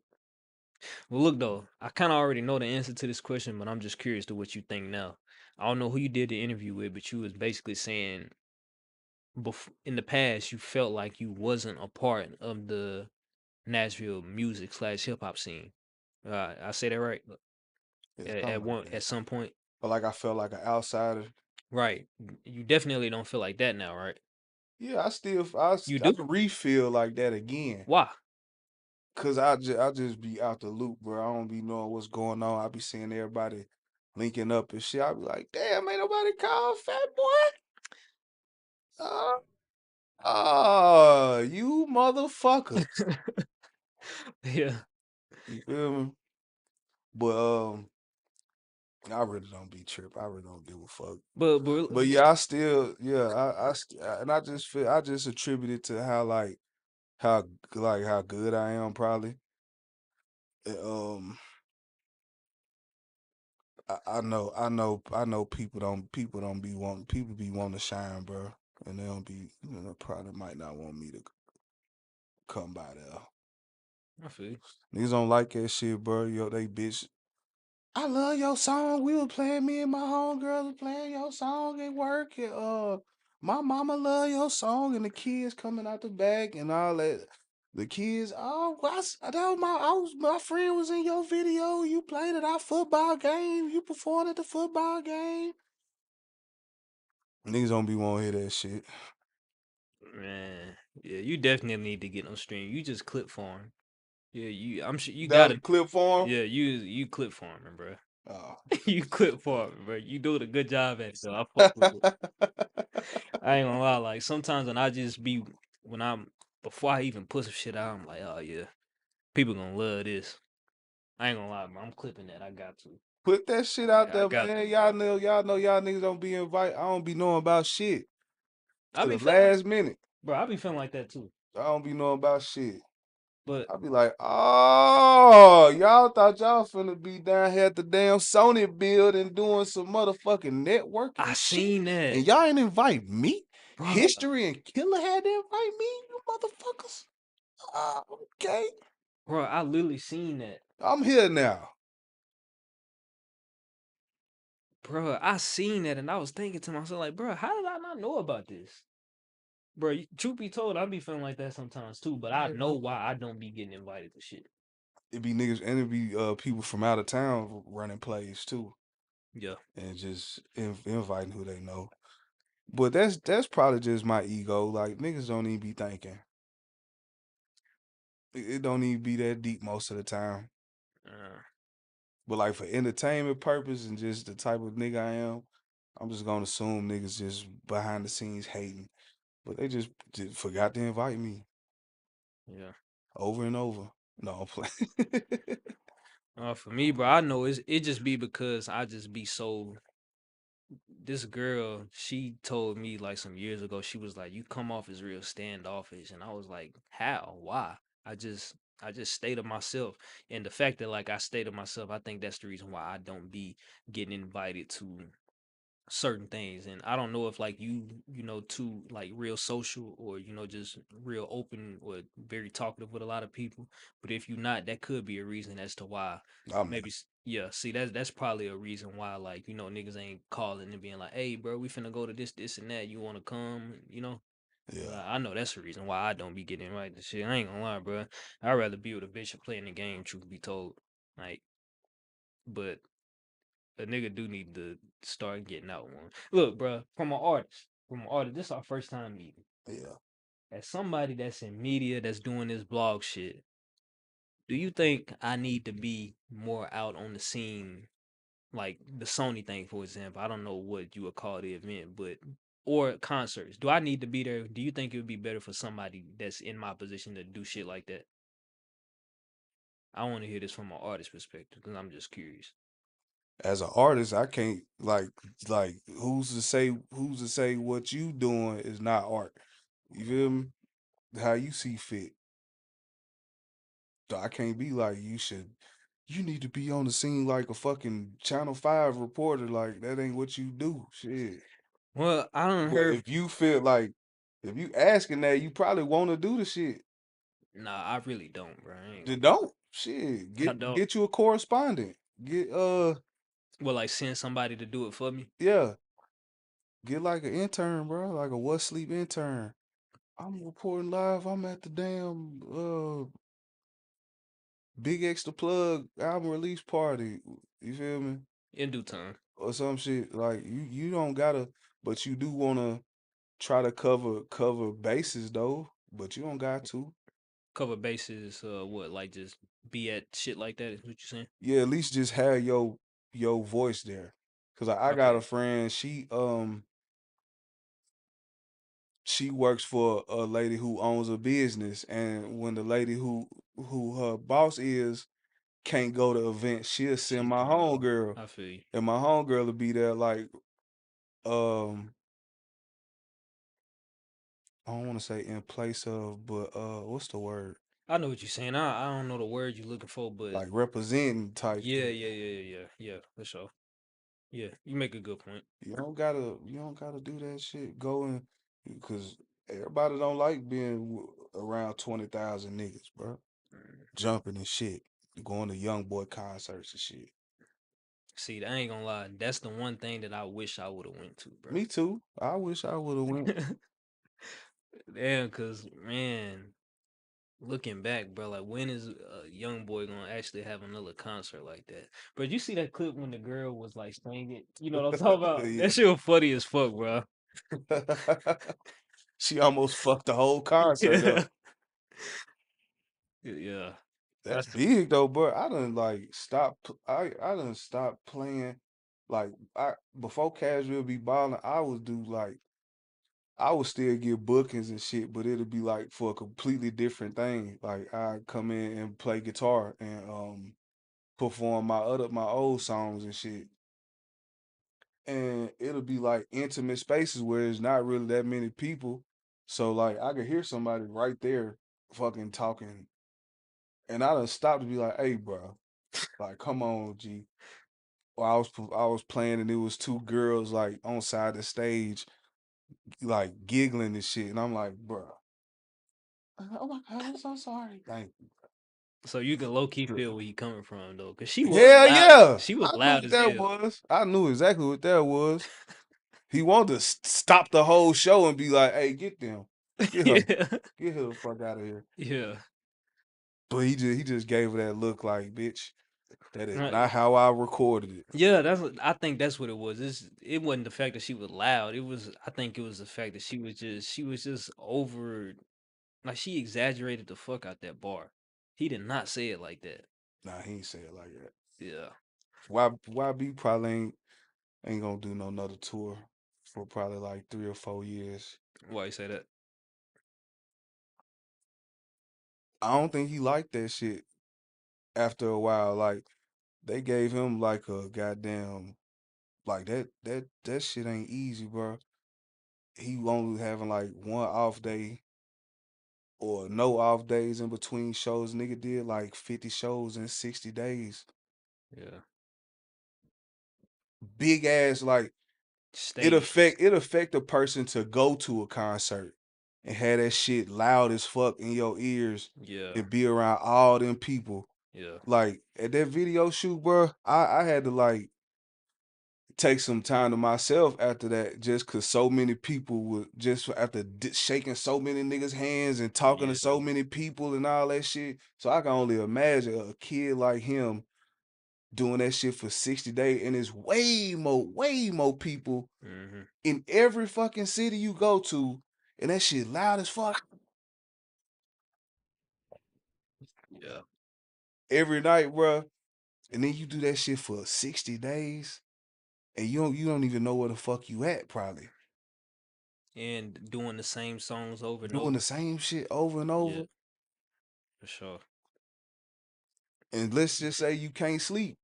well, look though, I kind of already know the answer to this question, but I'm just curious to what you think now. I don't know who you did the interview with, but you was basically saying, in the past, you felt like you wasn't a part of the Nashville music slash hip hop scene. I say that right? It's kind of like At that. some point, But like I felt like an outsider. right? You definitely don't feel like that now, right? Yeah, You I do? refill like that again. Why? Cause I just be out the loop, bro. I don't be knowing what's going on. I be seeing everybody linking up and shit. I be like, damn, ain't nobody call Fat Boy. Uh, you motherfuckers. Yeah. You feel me? But I really don't be tripping. I really don't give a fuck. But But yeah, I still, yeah, and I just feel, I just attribute it to how how good I am probably. And, I know people don't be wanting people be wanting to shine, bro, and they don't be probably might not want me to come by there. I feel you. Niggas don't like that shit, bro. Yo, they bitch. I love your song. We were playing, me and my homegirls was playing your song at work. And, my mama love your song, and the kids coming out the back and all that. The kids, oh, that was my friend was in your video. You played at our football game. You performed at the football game. Niggas don't be want to hear that shit. Man, yeah, you definitely need to get on stream. You just clip farm. Yeah, I'm sure you That got was a it. clip for him. Yeah, you clip farming, bro. Oh. You clip farming, bro. You doing a good job at it, so I fuck with it. I ain't gonna lie, like sometimes when I just be when I'm before I even put some shit out, I'm like, oh yeah, people gonna love this. I ain't gonna lie, bro. I'm clipping that. I got to. Put that shit out I there, got man. to. Y'all niggas don't be invited. I don't be knowing about shit I to be the feeling, last minute. bro. I be feeling like that too. I don't be knowing about shit. But I be like, oh, y'all thought y'all finna be down here at the damn Sony building doing some motherfucking networking I shit, seen that, and y'all ain't invite me. bro. History and Killer had to invite me, you motherfuckers. Okay, Bro, I literally seen that, I'm here now. bro. I seen that, and I was thinking to myself, like, bro, how did I not know about this? Bro, truth be told, I be feeling like that sometimes too, but I know why I don't be getting invited to shit. It be niggas and it be people from out of town running plays too, Yeah, and just inviting who they know. But that's probably just my ego. Like niggas don't even be thinking. It don't even be that deep most of the time. uh, But like for entertainment purpose and just the type of nigga I am, I'm just gonna assume niggas just behind the scenes hating. But they just forgot to invite me yeah. over and over. No, I'm playing. For me, bro, I know it just be because I just be so. This girl, she told me like some years ago, she was like, "You come off as real standoffish," and I was like, "How? Why?" I just, I just stay to myself, and the fact that like I stay to myself, I think that's the reason why I don't be getting invited to certain things. And I don't know if like you know too like real social or just real open or very talkative with a lot of people, but if you're not, that could be a reason as to why. I'm not. Maybe yeah, see, that's probably a reason why, like, niggas ain't calling and being like, hey bro, we finna go to this and that, you want to come. Yeah. I know that's the reason why I don't be getting invited to shit. I ain't gonna lie, bro. I'd rather be with a bitch playing the game, truth be told. Like, but a nigga do need to start getting out one. Look, bro, from an artist, this is our first time meeting. Yeah. As somebody that's in media, that's doing this blog shit, do you think I need to be more out on the scene, like the Sony thing, for example? I don't know what you would call the event, but or concerts. Do I need to be there? Do you think it would be better for somebody that's in my position to do shit like that? I want to hear this from an artist perspective because I'm just curious. As an artist, I can't like who's to say what you doing is not art. You feel me? How you see fit. So I can't be like you need to be on the scene like a fucking Channel 5 reporter. Like that ain't what you do. Shit. Well, I don't But heard. if you feel like if you asking that, you probably want to do the shit. Nah, I really don't, bro. I ain't Then gonna don't. Shit. lie. I don't. Get you a correspondent. Get Well, like send somebody to do it for me. yeah. Get like an intern, bro. Like a what sleep intern. I'm reporting live. I'm at the damn Big Extra Plug album release party. You feel me? In due time. Or some shit. Like you don't gotta, but you do wanna try to cover bases though. But you don't got to. Cover bases, what, like just be at shit like that is what you're saying? Yeah, at least just have your voice there. Cause I got a Okay. friend. She works for a lady who owns a business, and when the lady who her boss is can't go to events, she'll send She my can go. homegirl, I feel you. and my homegirl will be there. Like um, I don't want to say in place of, but what's the word? I know what you're saying. I don't know the word you're looking for, but Like representing type yeah, shit. yeah, yeah, yeah, yeah, yeah, for sure. Yeah, you make a good point. You don't gotta do that shit. Go and because everybody don't like being around 20,000 niggas, bro. Mm. Jumping and shit, going to young boy concerts and shit. See, I ain't gonna lie. That's the one thing that I wish I would have went to, bro. Me too. I wish I would have went. Damn, cause man, looking back, bro, like when is a young boy gonna actually have another concert like that? But you see that clip when the girl was like singing, you know what I'm talking about? Yeah. That shit was funny as fuck, bro. She almost fucked the whole concert up. Yeah, yeah. That's That's the big though, bro. I done like stop. I done stopped playing. Like I before Cashville Be Ballin, I would do like I would still get bookings and shit, but it'll be like for a completely different thing. Like I come in and play guitar and perform my old songs and shit. And it'll be like intimate spaces where there's not really that many people. So like I could hear somebody right there fucking talking. And I done stopped to be like, hey bro, like come on, G. Or I was playing and it was two girls like on side the stage, like giggling and shit. And I'm like, bro, oh my God, I'm so sorry. Like, so you can low key feel where he coming from though, cause she was hell loud. yeah. She was I knew loud what as that hell. was. I knew exactly what that was. He wanted to stop the whole show and be like, hey, get them. Get her. Yeah, Get her the fuck out of here. yeah. But he just gave her that look like, bitch, that is Right. not how I recorded it. Yeah, that's what I think. That's what it was. It wasn't the fact that she was loud. It was. I think it was the fact that she was just over. Like she exaggerated the fuck out that bar. He did not say it like that. Nah, he ain't say it like that. Yeah. YB probably ain't gonna do no another tour for probably like 3 or 4 years. Why you say that? I don't think he liked that shit after a while. Like they gave him like a goddamn like that shit ain't easy, bro. He only having like one off day or no off days in between shows. Nigga did like 50 shows in 60 days. Yeah. Big ass like Stadiums. it affect a person to go to a concert and have that shit loud as fuck in your ears Yeah. and be around all them people. Yeah. Like at that video shoot, bro, I had to like take some time to myself after that just cause so many people would just after shaking so many niggas' hands and talking to Yeah. so many people and all that shit. So I can only imagine a kid like him doing that shit for 60 days and it's way more people Hmm. in every fucking city you go to, and that shit loud as fuck Yeah. every night, bro. And then you do that shit for 60 days, and you don't even know where the fuck you at, probably. And doing the same songs over and Doing the over. same shit over and Yeah, over. for sure. And let's just say you can't sleep.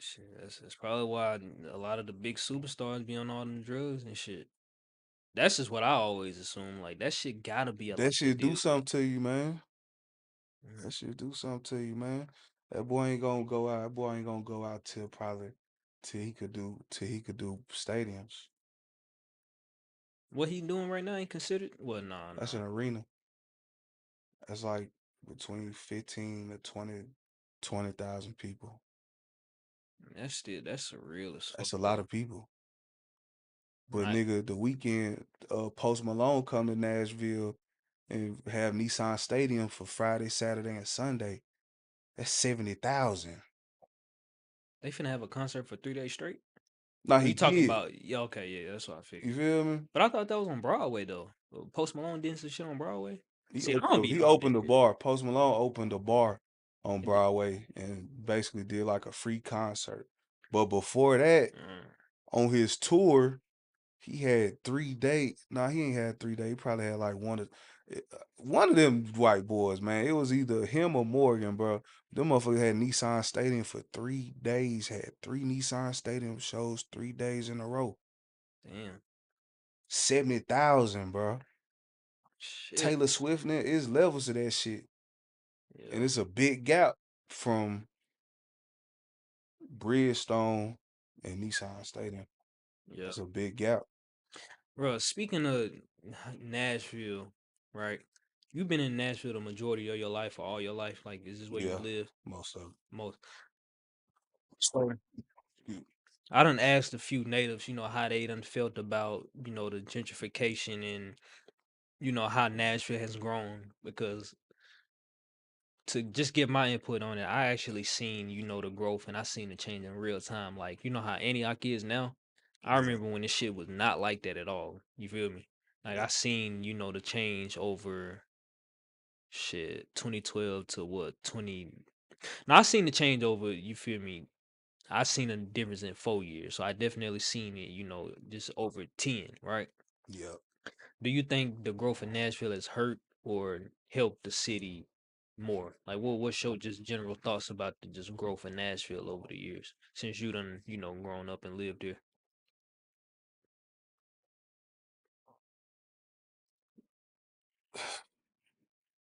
Shit, that's probably why a lot of the big superstars be on all them drugs and shit. That's just what I always assume. Like that shit gotta be That like a shit do deal something breaker. to you, man. Mhm. That shit do something to you, man. That boy ain't gonna go out. That boy ain't gonna go out till probably till he could do stadiums. What he doing right now ain't considered. Well, nah, That's nah. an arena. That's like between 15 to 20,000 people. That's surreal as fuck That's a lot though. of people. But Right? nigga, the weekend, Post Malone come to Nashville and have Nissan Stadium for Friday, Saturday, and Sunday. That's 70,000. They finna have a concert for 3 days straight. Now Are he you talking did. about? Yeah, okay, yeah, that's what I You figured. feel me? But I thought that was on Broadway though. Post Malone did some shit on Broadway. He See, I opened don't the, be he on opened that. the bar. Post Malone opened the bar on And Broadway and basically did like a free concert. But before that, mm, on his tour, he had 3 days. Nah, he ain't had 3 days. He probably had like one of them white boys, man. It was either him or Morgan, bro. Them motherfuckers had Nissan Stadium for 3 days. Had three Nissan Stadium shows 3 days in a row. damn, 70,000, bro. shit. Taylor Swift now is levels of that shit, and Yeah, it's a big gap from Bridgestone and Nissan Stadium. Yeah. That's a big gap. Bro, speaking of Nashville, right? You've been in Nashville the majority of your life or all your life. Like, is this where you Yeah, live most of most? So it. I done asked a few natives, how they done felt about, the gentrification and, how Nashville has grown. Because to just get my input on it, I actually seen, the growth and I seen the change in real time. Like, you know how Antioch is now? I Yeah, remember when this shit was not like that at all. You feel me? Like yeah, I seen, the change over shit 2012 to what 20. Now I seen the change over, you feel me? I seen a difference in 4 years. So I definitely seen it, just over 10, right? yeah. Do you think the growth in Nashville has hurt or helped the city more? Like what's your just general thoughts about the just growth in Nashville over the years since you done, grown up and lived here?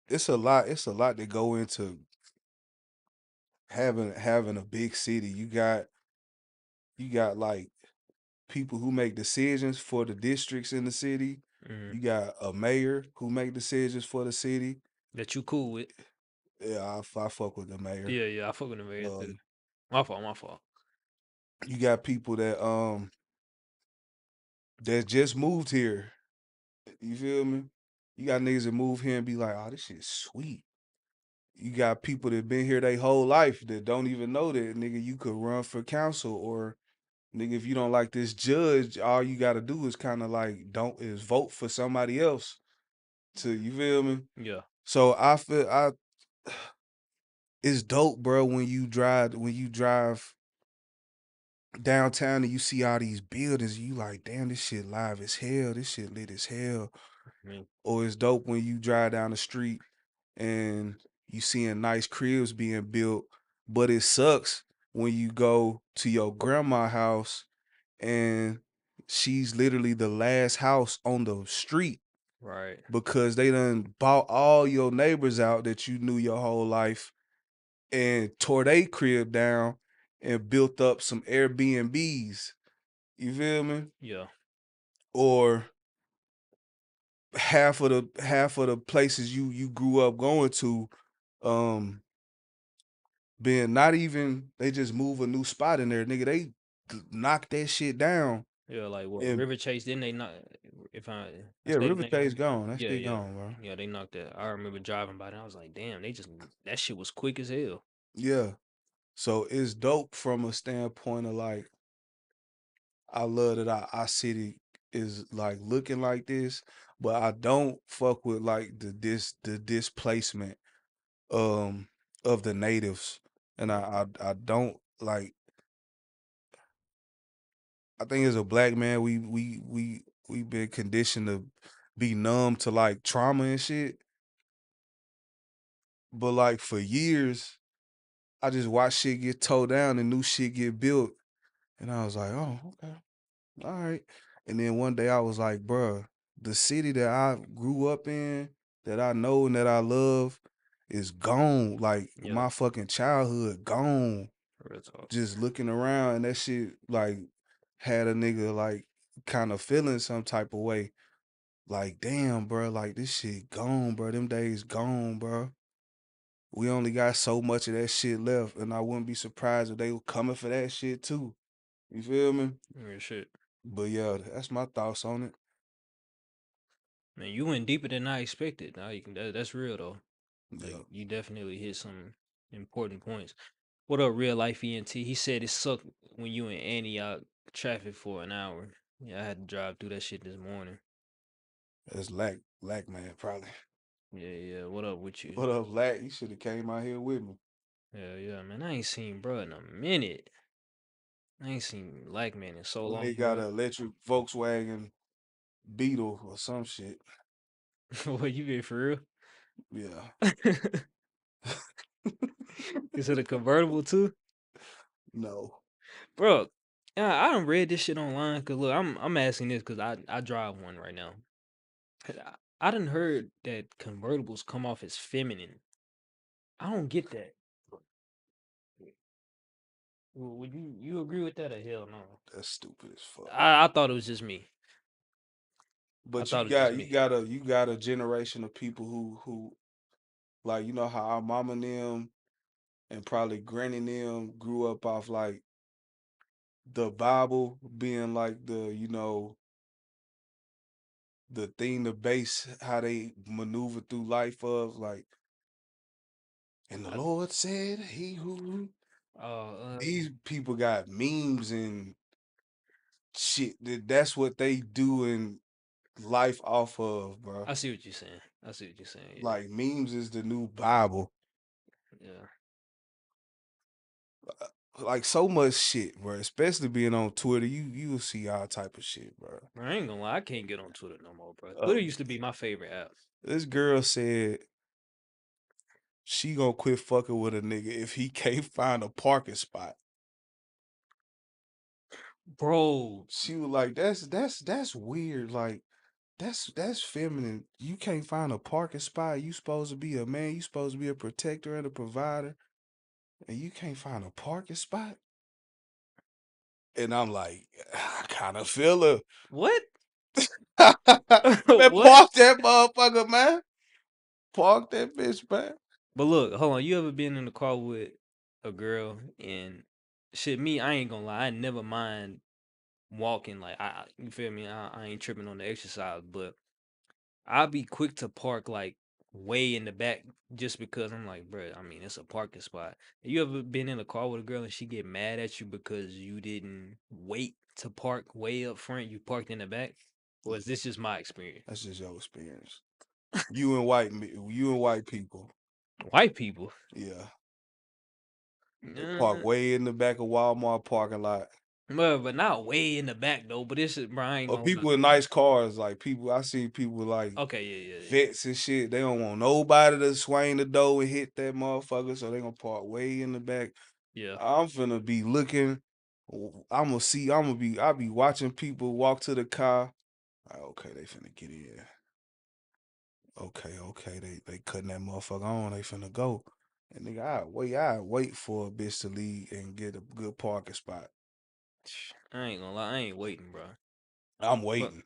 It's a lot. It's a lot to go into having a big city. You got like people who make decisions for the districts in the city. Hmm. You got a mayor who make decisions for the city. That you cool with? Yeah, I fuck with the mayor. Yeah, yeah, I fuck with the man too. Um, My fault, my fault. you got people that just moved here. You feel me? You got niggas that move here and be like, oh, this shit's sweet. You got people that been here their whole life that don't even know that nigga you could run for council, or nigga if you don't like this judge, all you gotta do is kind of like don't is vote for somebody else to, you feel me? Yeah, So I feel I it's dope, bro, when you drive downtown and you see all these buildings, you like, damn, this shit live as hell, this shit lit as hell. me. Or it's dope when you drive down the street and you seeing nice cribs being built, but it sucks when you go to your grandma house and she's literally the last house on the street Right. because they done bought all your neighbors out that you knew your whole life and tore they crib down and built up some Airbnbs. You feel me? Yeah. Or half of the places you grew up going to, um, being not even they just move a new spot in there, nigga. They knock that shit down. Yeah, like what And River Chase, didn't they not if I yeah, say the River name Chase right? gone. That Yeah, shit yeah. gone, bro. Yeah, they knocked that. I remember driving by there. I was like, damn, they just that shit was quick as hell. Yeah. So it's dope from a standpoint of like, I love that our city is like looking like this, but I don't fuck with like the displacement um of the natives. And I don't like, I think as a black man, we been conditioned to be numb to like trauma and shit. But like for years, I just watched shit get towed down and new shit get built. And I was like, oh, okay. All right. And then one day I was like, bruh, the city that I grew up in, that I know and that I love is gone. Like Yeah, my fucking childhood gone. real talk. Just looking around and that shit like had a nigga like kind of feeling some type of way. Like, damn, bro, like this shit gone, bro. Them days gone, bro. We only got so much of that shit left, and I wouldn't be surprised if they were coming for that shit too. You feel me? Real shit. But yeah, that's my thoughts on it. Man, you went deeper than I expected. Now you can that's real though. Like Yeah, you definitely hit some important points. What up, real life ENT? He said it sucked when you in Antioch traffic for an hour. Yeah, I had to drive through that shit this morning. that's Lack man, probably. Yeah, yeah. What up with you? What up, Lack? You should have came out here with me. Yeah, yeah, man. I ain't seen bro in a minute. I ain't seen Black Man in so When long, they got bro. an electric Volkswagen Beetle or some shit. What you been for Yeah. real? Is it a convertible too, No. bro? Yeah, I done read this shit online. Cause look, I'm asking this because I drive one right now. I done heard that convertibles come off as feminine. I don't get that. Would you agree with that or hell no? That's stupid as fuck. I thought it was just me. I But thought it was just you me. got you got a generation of people who like you know how our mama and them and probably granny and them grew up off like the Bible being like the the thing to base how they maneuver through life of like and the I, Lord said he who uh, these people got memes and shit that's what they do in life off of, bro. I see what you're saying. I see what you're saying. Yeah, Like memes is the new Bible. yeah. Like so much shit, bro. Especially being on Twitter, you will see all type of shit, bro. Bro, I ain't gonna lie, I can't get on Twitter no more, bro. Uh, Twitter used to be my favorite app. this girl said she gonna quit fucking with a nigga if he can't find a parking spot. Bro, She was like, that's weird. Like that's feminine. You can't find a parking spot. You supposed to be a man. You supposed to be a protector and a provider, and you can't find a parking spot. And I'm like, I kind of feel her. what? Man, What? park that motherfucker, man. Park that bitch, man. But look, hold on. You ever been in the car with a girl and shit? Me, I ain't gonna lie. I never mind walking. Like you feel me? I ain't tripping on the exercise, but I'll be quick to park like way in the back just because I'm like, bro. I mean, it's a parking spot. You ever been in a car with a girl and she get mad at you because you didn't wait to park way up front? You parked in the back, or is this just my experience? That's just your experience. You and white people. White people, Yeah. They park uh, way in the back of Walmart parking lot. but not way in the back though. But this is, bro. I ain't Or gonna lie. people in nice cars, like people I see people like Okay, yeah, yeah, yeah, vets and shit. They don't want nobody to swing the door and hit that motherfucker, so they gonna park way in the back. yeah. I'm finna be looking. I'm gonna see. I'll be watching people walk to the car. Like, okay, they finna get in. Okay, they cutting that motherfucker on. They finna go. And nigga, I wait for a bitch to leave and get a good parking spot. I ain't gonna lie. I ain't waiting, bro. I'm But, waiting.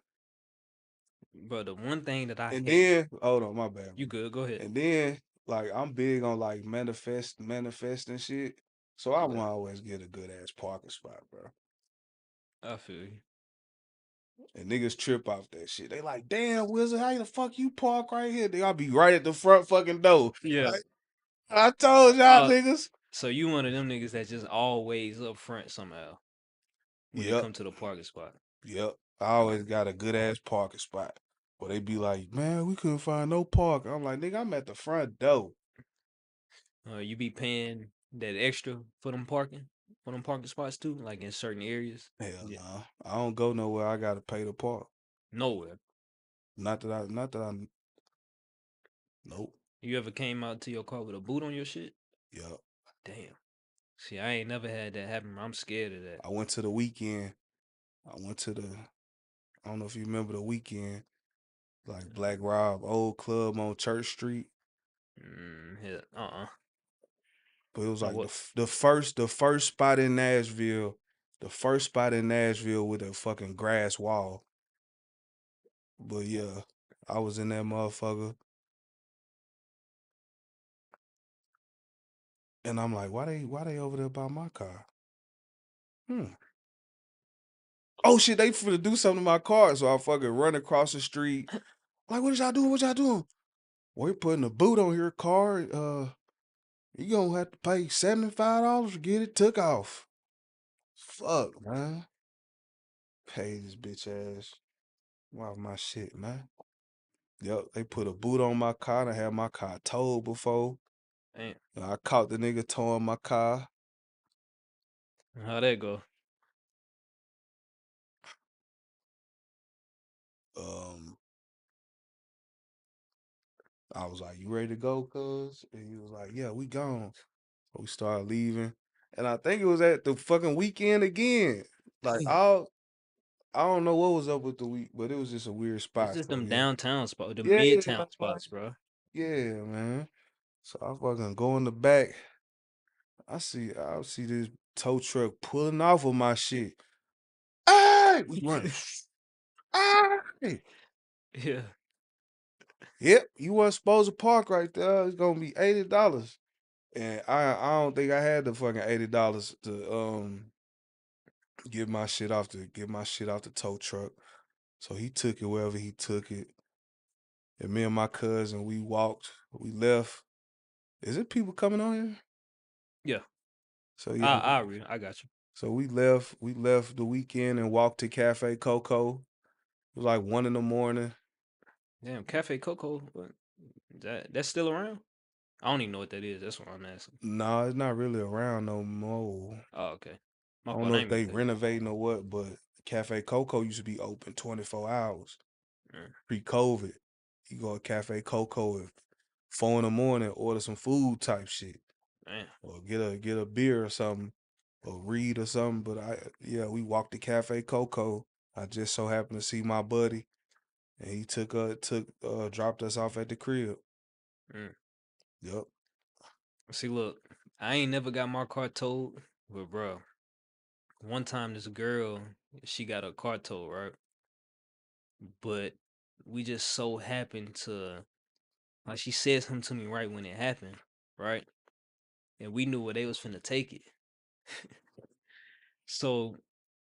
the one thing that I And hate. then, hold on, my bad, You bro. good? Go ahead. And then, like, I'm big on like manifesting shit. So I'm Okay, gonna always get a good ass parking spot, bro. I feel you. And niggas trip off that shit. They like, damn, Wizard, how the fuck you park right here? They gotta be right at the front fucking door. Yeah. Like, I told y'all Uh, niggas. so you one of them niggas that just always up front somehow when it Yep, come to the parking spot. yep. I Uh, always got a good ass parking spot. But they be like, man, we couldn't find no park. I'm like, nigga, I'm at the front door. you be paying that extra for them parking spots too, like in certain areas. Hell Yeah, nah. I don't go nowhere. I gotta pay to park. nowhere. Not that I nope. You ever came out to your car with a boot on your shit? Yep. Damn. See, I ain't never had that happen. I'm scared of that. I went to the weekend. I went to the I don't know if you remember the weekend, like Black Rob old club on Church Street. Yeah. But it was No like what? the first spot in Nashville, the first spot in Nashville with a fucking grass wall. But yeah, I was in that motherfucker, and I'm like, why they over there by my car? Hmm. Oh shit, they finna do something to my car, so I fucking run across the street. Like, what y'all doing? What y'all doing? We're putting a boot on your car. You gonna have to pay $75 to get it took off. Fuck, man. Pay this bitch ass. Wow, my shit, man. Yep, they put a boot on my car. I had my car towed before. Damn. I caught the nigga towing my car. How'd that go? Um, I was like, "You ready to go, cuz?" And he was like, "Yeah, we gone." So we started leaving, and I think it was at the fucking weekend again. Like all, I don't know what was up with the week, but it was just a weird It's spot. just So them yeah, downtown spots, the yeah, midtown man. spots, bro. Yeah, man. So I fucking go in the back. I see this tow truck pulling off of my shit. Hey, we running. Hey. Yeah. Yep, you wasn't supposed to park right there. It's gonna be $80. And I don't think I had the fucking $80 to get my shit off the tow truck. So he took it wherever he took it. And me and my cousin, we left. Is it people coming on here? Yeah. So yeah, I got you. so we left the weekend and walked to Cafe Coco. It was like 1 in the morning. Damn, Cafe Coco. That's still around? I don't even know what that is. That's what I'm asking. Nah, it's not really around no more. Oh, okay. My I don't fault. know I if ain't mean they to cut you off. renovating or what, but Cafe Coco used to be open 24 hours Mm, pre-COVID. You go to Cafe Coco at 4 in the morning, order some food type shit, damn. or get a beer or something, or read or something. But we walked to Cafe Coco. I just so happened to see my buddy, and he dropped us off at the crib. Mm. Yep. See, look, I ain't never got my car towed, but bro, one time this girl, she got her car towed, right? But we just so happened to, like, she said something to me right when it happened, right? And we knew where they was finna take it. So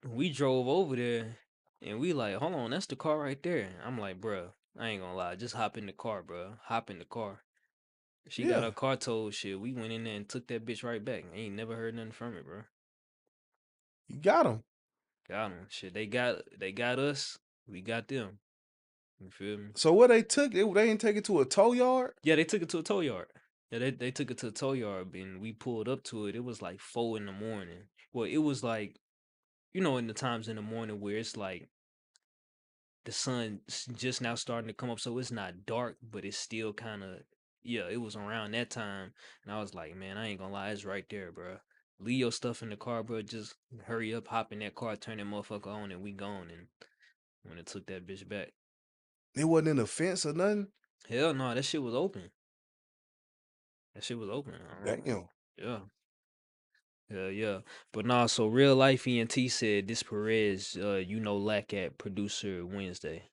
we drove over there and we like, hold on, that's the car right there. I'm like, bro, I ain't gonna lie, just hop in the car, bro. Hop in the car. She got Yeah, her car towed. Shit, we went in there and took that bitch right back. I ain't never heard nothing from it, bro. you got him. Got them. Shit, they got us. We got them. You feel me? So what they took? They didn't take it to a tow yard. Yeah, they took it to a tow yard. Yeah, they took it to a tow yard, and we pulled up to it. It was like 4 in the morning. Well, it was like, in the times in the morning where it's like the sun just now starting to come up, so it's not dark, but it's still kind of, yeah, it was around that time. And I was like, man, I ain't gonna lie, it's right there, bro. Leave your stuff in the car, bro. Just hurry up, hop in that car, turn that motherfucker on, and we gone. And when it took that bitch back, It wasn't in the fence or nothing. hell no, that shit was open. That shit was open. Damn. Yeah. Yeah, yeah. But nah, so real life ENT said this Perez, lack at producer Wednesday.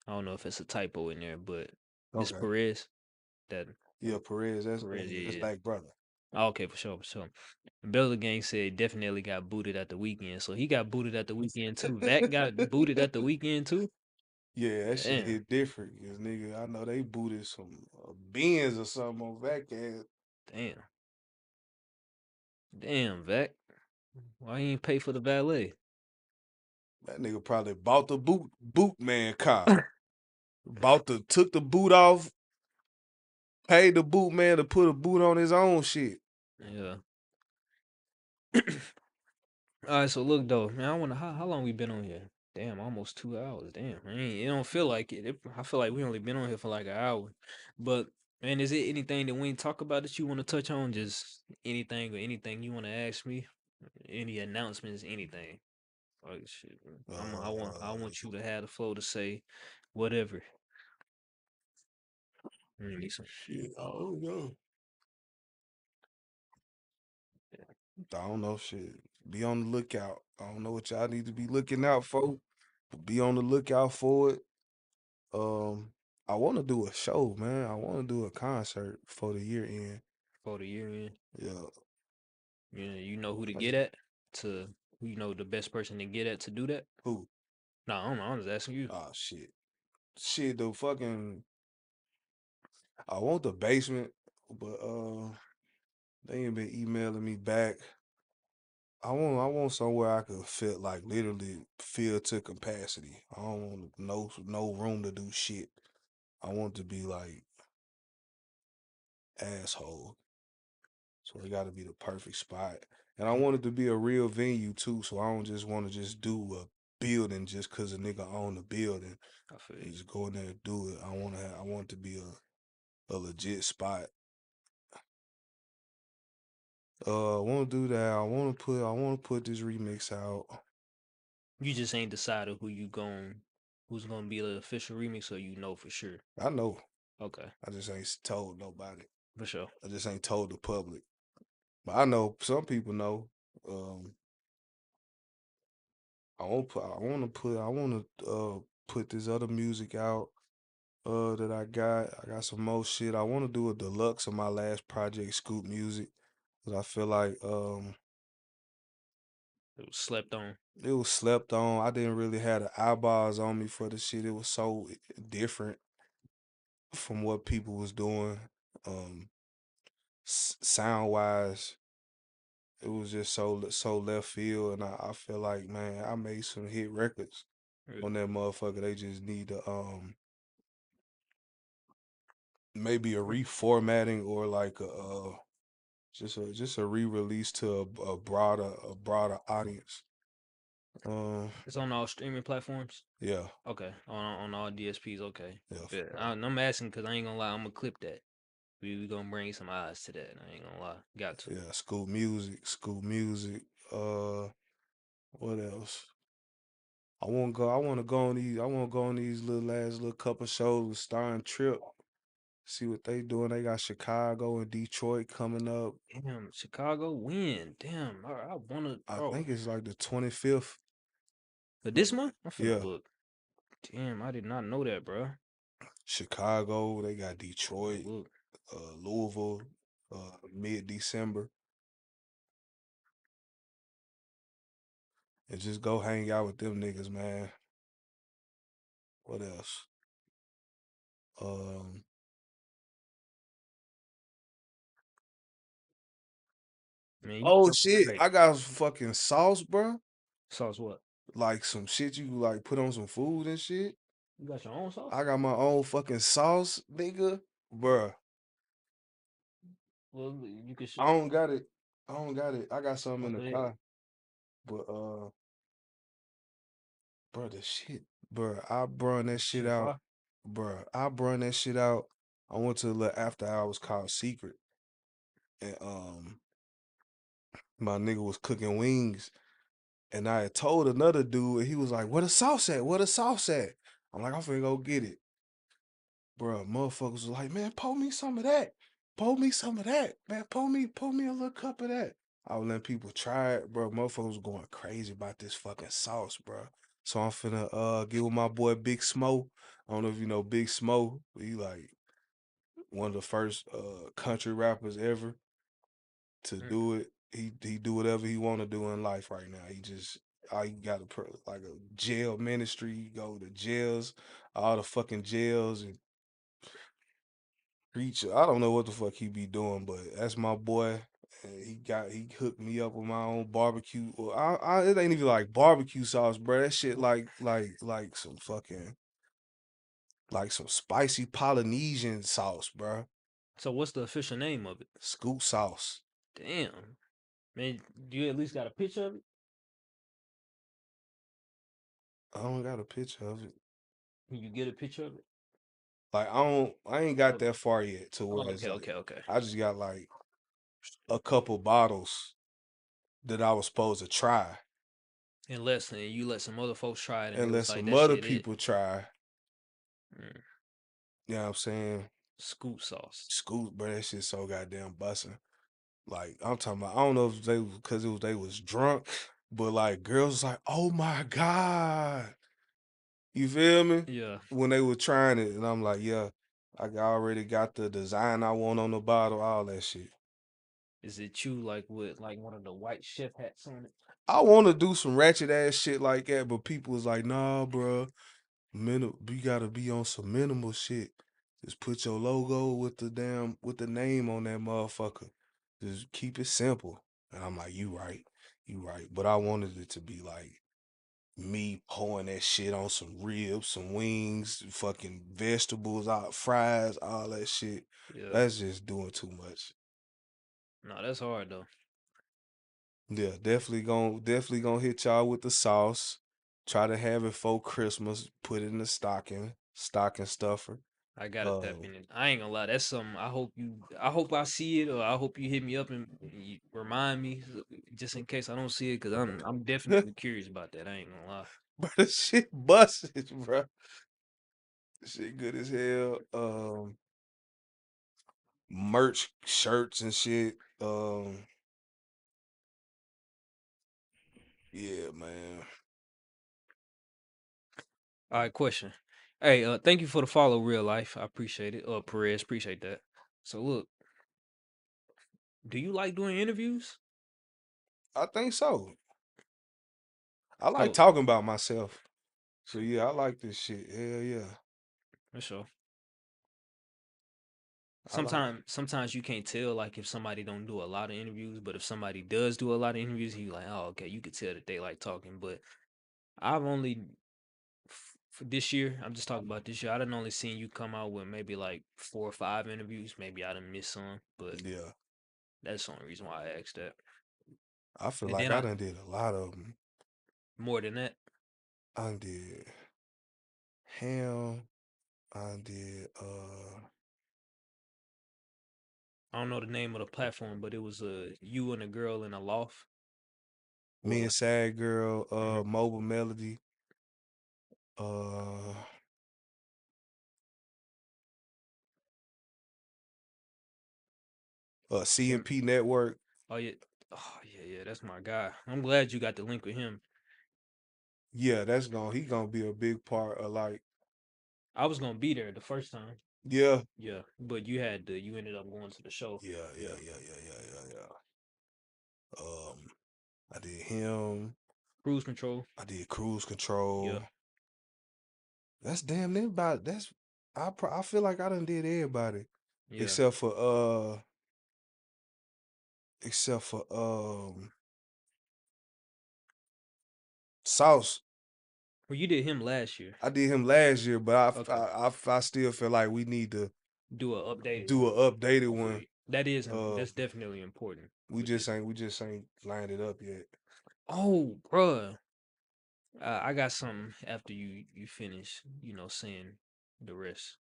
I don't know if it's a typo in there, but this Okay. Perez, that Yeah, Perez. Perez, That's yeah, yeah. like brother. Oh, okay, for sure, for sure. Belzer Gang said definitely got booted at the weekend. So he got booted at the weekend too. Vac got booted at the weekend too. Yeah, that shit Damn, hit different. Cause nigga, I know they booted some Benz or something on back end. damn, damn, Vac. Why you ain't pay for the valet? That nigga probably bought the boot man car. Took the boot off, paid the boot man to put a boot on his own shit. Yeah. All right, so look though, man. I wonder how long we been on here. Damn, almost 2 hours. Damn, I mean, it don't feel like it. I feel like we only been on here for like an hour. But man, is it anything that we ain't talk about that you want to touch on? Just anything or anything you want to ask me? Any announcements? Anything? Like shit, bro. I want you to have the flow to say whatever. Need some. Shit, I don't know. I don't know shit. Be on the lookout. I don't know what y'all need to be looking out for, but be on the lookout for it. I want to do a show, man. I want to do a concert for the year end. For the year end. Yeah. You know who to get at to. Who you know the best person to get at to do that? Who? No, I don't know. I'm just asking you. Oh shit. Shit, the fucking I want the basement, but they ain't been emailing me back. I want somewhere I could fit like literally fill to capacity. I don't want no room to do shit. I want to be like asshole. So it got to be the perfect spot. And I want it to be a real venue too. So I don't just want to just do a building just cause a nigga own the building I feel and you. just go in there and do it. I want it to be a legit spot. I want to do that. I want to put this remix out. You just ain't decided who's gonna be the official remix, or you know for sure. I know. Okay, I just ain't told nobody. for sure. I just ain't told the public. But I know some people know. Um, I want to put this other music out that I got. I got some more shit. I want to do a deluxe of my last project, Scoop Music, 'cause I feel like It was slept on. it was slept on. I didn't really have the eyeballs on me for the shit. It was so different from what people was doing. Um, sound wise, it was just so left field, and I feel like, man, I made some hit records Yeah. on that motherfucker. They just need to maybe a reformatting or like a just a re-release to a broader audience. Um, It's on all streaming platforms. yeah, Okay, on all DSPs. Okay, yeah, yeah. for I'm asking because I ain't gonna lie. I'm gonna clip that. We gonna bring some eyes to that. I ain't gonna lie. Got to. yeah. School music. Uh, what else? I want to go. I want to go on these. I want to go on these little couple shows with Star and Trip. See what they doing. They got Chicago and Detroit coming up. Damn, Chicago win. Damn, I wanna, I bro. think it's like the 25th. But this month, I'm finna Yeah, look. Damn, I did not know that, bro. Chicago. They got Finna Detroit, look. Louisville, mid-December, and just go hang out with them niggas, man. What else? Um, Man, you oh so shit, right. I got some fucking sauce, bro. Sauce what? Like some shit you like put on some food and shit. You got your own sauce? I got my own fucking sauce, nigga, bruh. Well, you can I show. don't got it. I don't got it. I got something Oh, in go the ahead. car, but bro, the shit, bro. I brung that shit Shit, out, fire. bro. I brung that shit out. I went to a little after hours called Secret, and my nigga was cooking wings, and I had told another dude, and he was like, "Where the sauce at? Where the sauce at?" I'm like, "I'm finna go get it." Bro, motherfuckers was like, "Man, pour me some of that. Pour me some of that. Man, pour me a little cup of that." I was letting people try it, bro. Motherfuckers was going crazy about this fucking sauce, bro. So I'm finna get with my boy Big Smo. I don't know if you know Big Smo, but he like one of the first country rappers ever to Mm. do it. He do whatever he want to do in life right now. He just all he got like a jail ministry. He go to jails, all the fucking jails, and preach. I don't know what the fuck he be doing, but that's my boy. And he hooked me up with my own barbecue. Well, it ain't even like barbecue sauce, bro. That shit like some fucking like some spicy Polynesian sauce, bro. So what's the official name of it? Scoop sauce. Damn, man, you at least got a picture of it? I don't got a picture of it. Can you get a picture of it? Like I ain't got Oh, that far yet to oh, where it's okay, like okay, okay. I just got like a couple bottles that I was supposed to try, And less, and you let some other folks try it, and they and let was like, some "That other shit, it." people try. Mm. You know what I'm saying? Scoop sauce. Scoop, bro, that shit so goddamn bussin'. Like I'm talking about, I don't know if they because they was drunk, but like girls was like, "Oh my god," you feel me? Yeah. When they were trying it, and I'm like, "Yeah, already got the design I want on the bottle, all that shit." Is it you like with like one of the white chef hats on it? I want to do some ratchet ass shit like that, but people was like, "Nah, bro, you gotta be on some minimal shit. Just put your logo with the name on that motherfucker. Just keep it simple." And I'm like, you right. But I wanted it to be like me pouring that shit on some ribs, some wings, fucking vegetables, fries, all that shit. Yeah. That's just doing too much. No, that's hard though. Yeah, definitely gonna hit y'all with the sauce. Try to have it for Christmas. Put it in the stocking stuffer. I gotta tap Uh, in it. I ain't gonna lie. That's something. I hope I see it, or I hope you hit me up and you remind me, just in case I don't see it, because I'm definitely curious about that. I ain't gonna lie. but the shit busted, bro. Shit good as hell. Merch, shirts and shit. Yeah, man. All right, question. Hey, thank you for the follow, real life. I appreciate it. Perez, appreciate that. So look, do you like doing interviews? I think so. I like Oh, talking about myself. So yeah, I like this shit. Hell yeah. for sure. I like Sometimes you can't tell like if somebody don't do a lot of interviews, but if somebody does do a lot of interviews, you like, oh, okay, you could tell that they like talking. But I've only for this year, I'm just talking about this year. I done only seen you come out with maybe like 4 or 5 interviews. Maybe I done missed some, but yeah. that's the only reason why I asked that. I feel And like then I I done did a lot of them. more than that, I done did Ham. I done did I don't know the name of the platform, but it was you and a girl in a loft. Me Or and Sad Girl, mhm, Mobile Melody, uh Kim. CMP Network. Oh yeah, oh yeah, that's my guy. I'm glad you got the link with him. Yeah, he gonna be a big part of like, I was gonna be there the first time. yeah. Yeah, but you ended up going to the show. Yeah, yeah, Yeah, yeah, yeah, yeah, yeah, yeah. I did him. cruise control. I did Cruise Yeah, Control. That's damn near about that's I feel like I done did everybody yeah. except for except for Sauce. Well, you did him last year. I did him last year, but Okay, I still feel like we need to do a updated do one. an updated I feel one. you. That is Uh, that's definitely important we with this just one. ain't lined it up yet. Oh, bruh. I got something after you finish, saying the rest.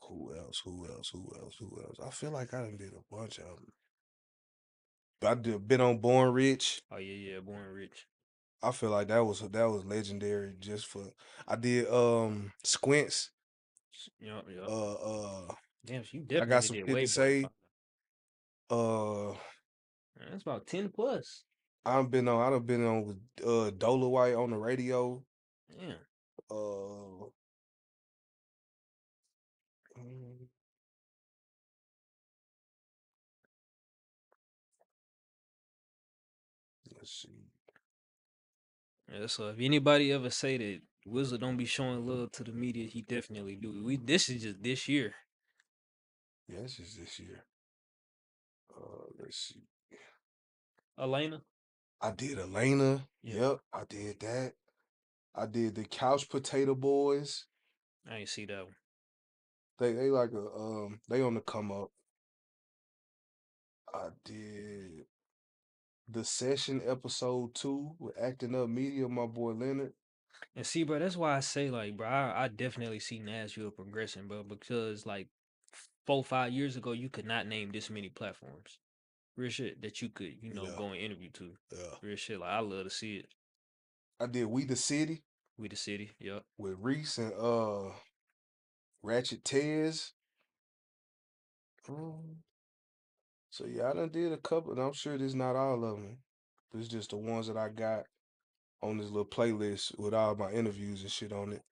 Who else? Who else? Who else? Who else? I feel like I done did a bunch of them. I did been on Born Rich. Oh yeah, Born Rich. I feel like that was legendary just for I did Squints. Yeah. Uh uh Damn, so you I got definitely some did shit way to more than say. 5. Uh Man, that's about 10 plus. I done been on with Dola White on the radio. Damn. Uh mm, let's see. Yeah, so if anybody ever say that Wizzle don't be showing love to the media, he definitely do. This is just this year. Yeah, it's just this year. Let's see. Elena? I did Elena. Yeah. Yep, I did that. I did the Couch Potato Boys. I ain't see that one. They like a they on the come up. I did the Session episode 2 with Acting Up Media, my boy Leonard. And see, bro, that's why I say, like, bro, I definitely see Nashville progressing, bro, because like 4, 5 years ago, you could not name this many platforms. Real shit that you could, Yeah, go and interview to. yeah. Real shit. Like I love to see it. I did We the City We the city. Yup. with Reese and Ratchet Tez. So yeah, I done did a couple, and I'm sure there's not all of them. It's just the ones that I got on this little playlist with all my interviews and shit on it.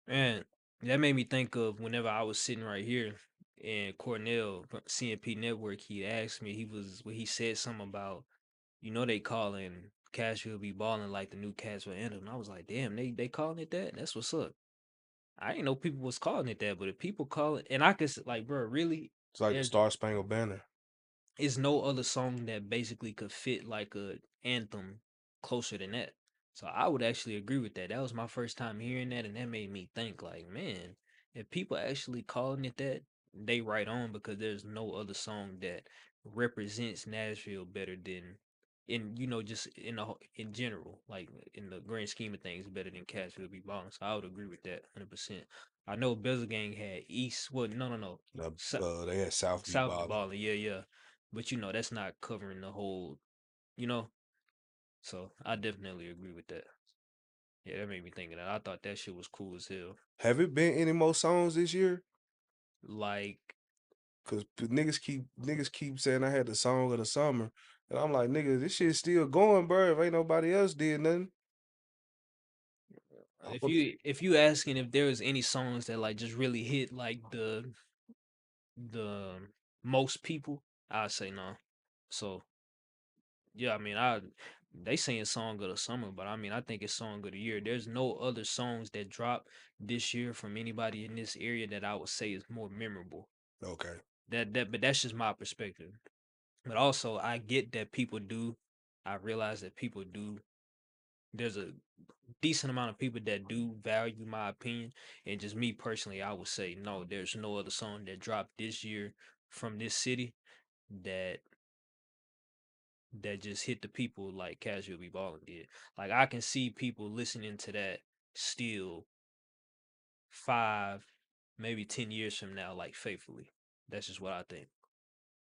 Man, that made me think of whenever I was sitting right here and Cornell from CNP Network, he asked me, he said something about, they calling Cashville Be Ballin like the new Cashville anthem. And I was like, damn, they calling it that? That's what's up. I didn't know people was calling it that, but if people call it, and I could like, bro, really, It's like the there's Star Spangled Banner. is no other song that basically could fit like a anthem closer than that. So I would actually agree with that. That was my first time hearing that, and that made me think like, man, if people actually calling it that, they right on because there's no other song that represents Nashville better than in just in general, like in the grand scheme of things, better than Cashville Be Ballin. So I would agree with that 100%. I know Bezel Gang had East. Well, no. They had South Be South be Ballin'. balling, yeah. But that's not covering the whole, you know. So I definitely agree with that. Yeah, that made me think of that. I thought that shit was cool as hell. Have it been any more songs this year? Like Cause niggas keep saying I had the song of the summer, and I'm like, nigga, this shit's still going, bro. If ain't nobody else did nothing, I If would- you asking if there was any songs that like just really hit like the most people, I'd say no. So yeah, I mean, they saying song of the summer, but I mean, I think it's song of the year. There's no other songs that dropped this year from anybody in this area that I would say is more memorable. okay. But that's just my perspective. But also, I get that people do. I realize that people do. There's a decent amount of people that do value my opinion, and just me personally, I would say no. There's no other song that dropped this year from this city that just hit the people like Cashville Be Ballin did. Like I can see people listening to that still 5, maybe 10 years from now, like faithfully. That's just what I think.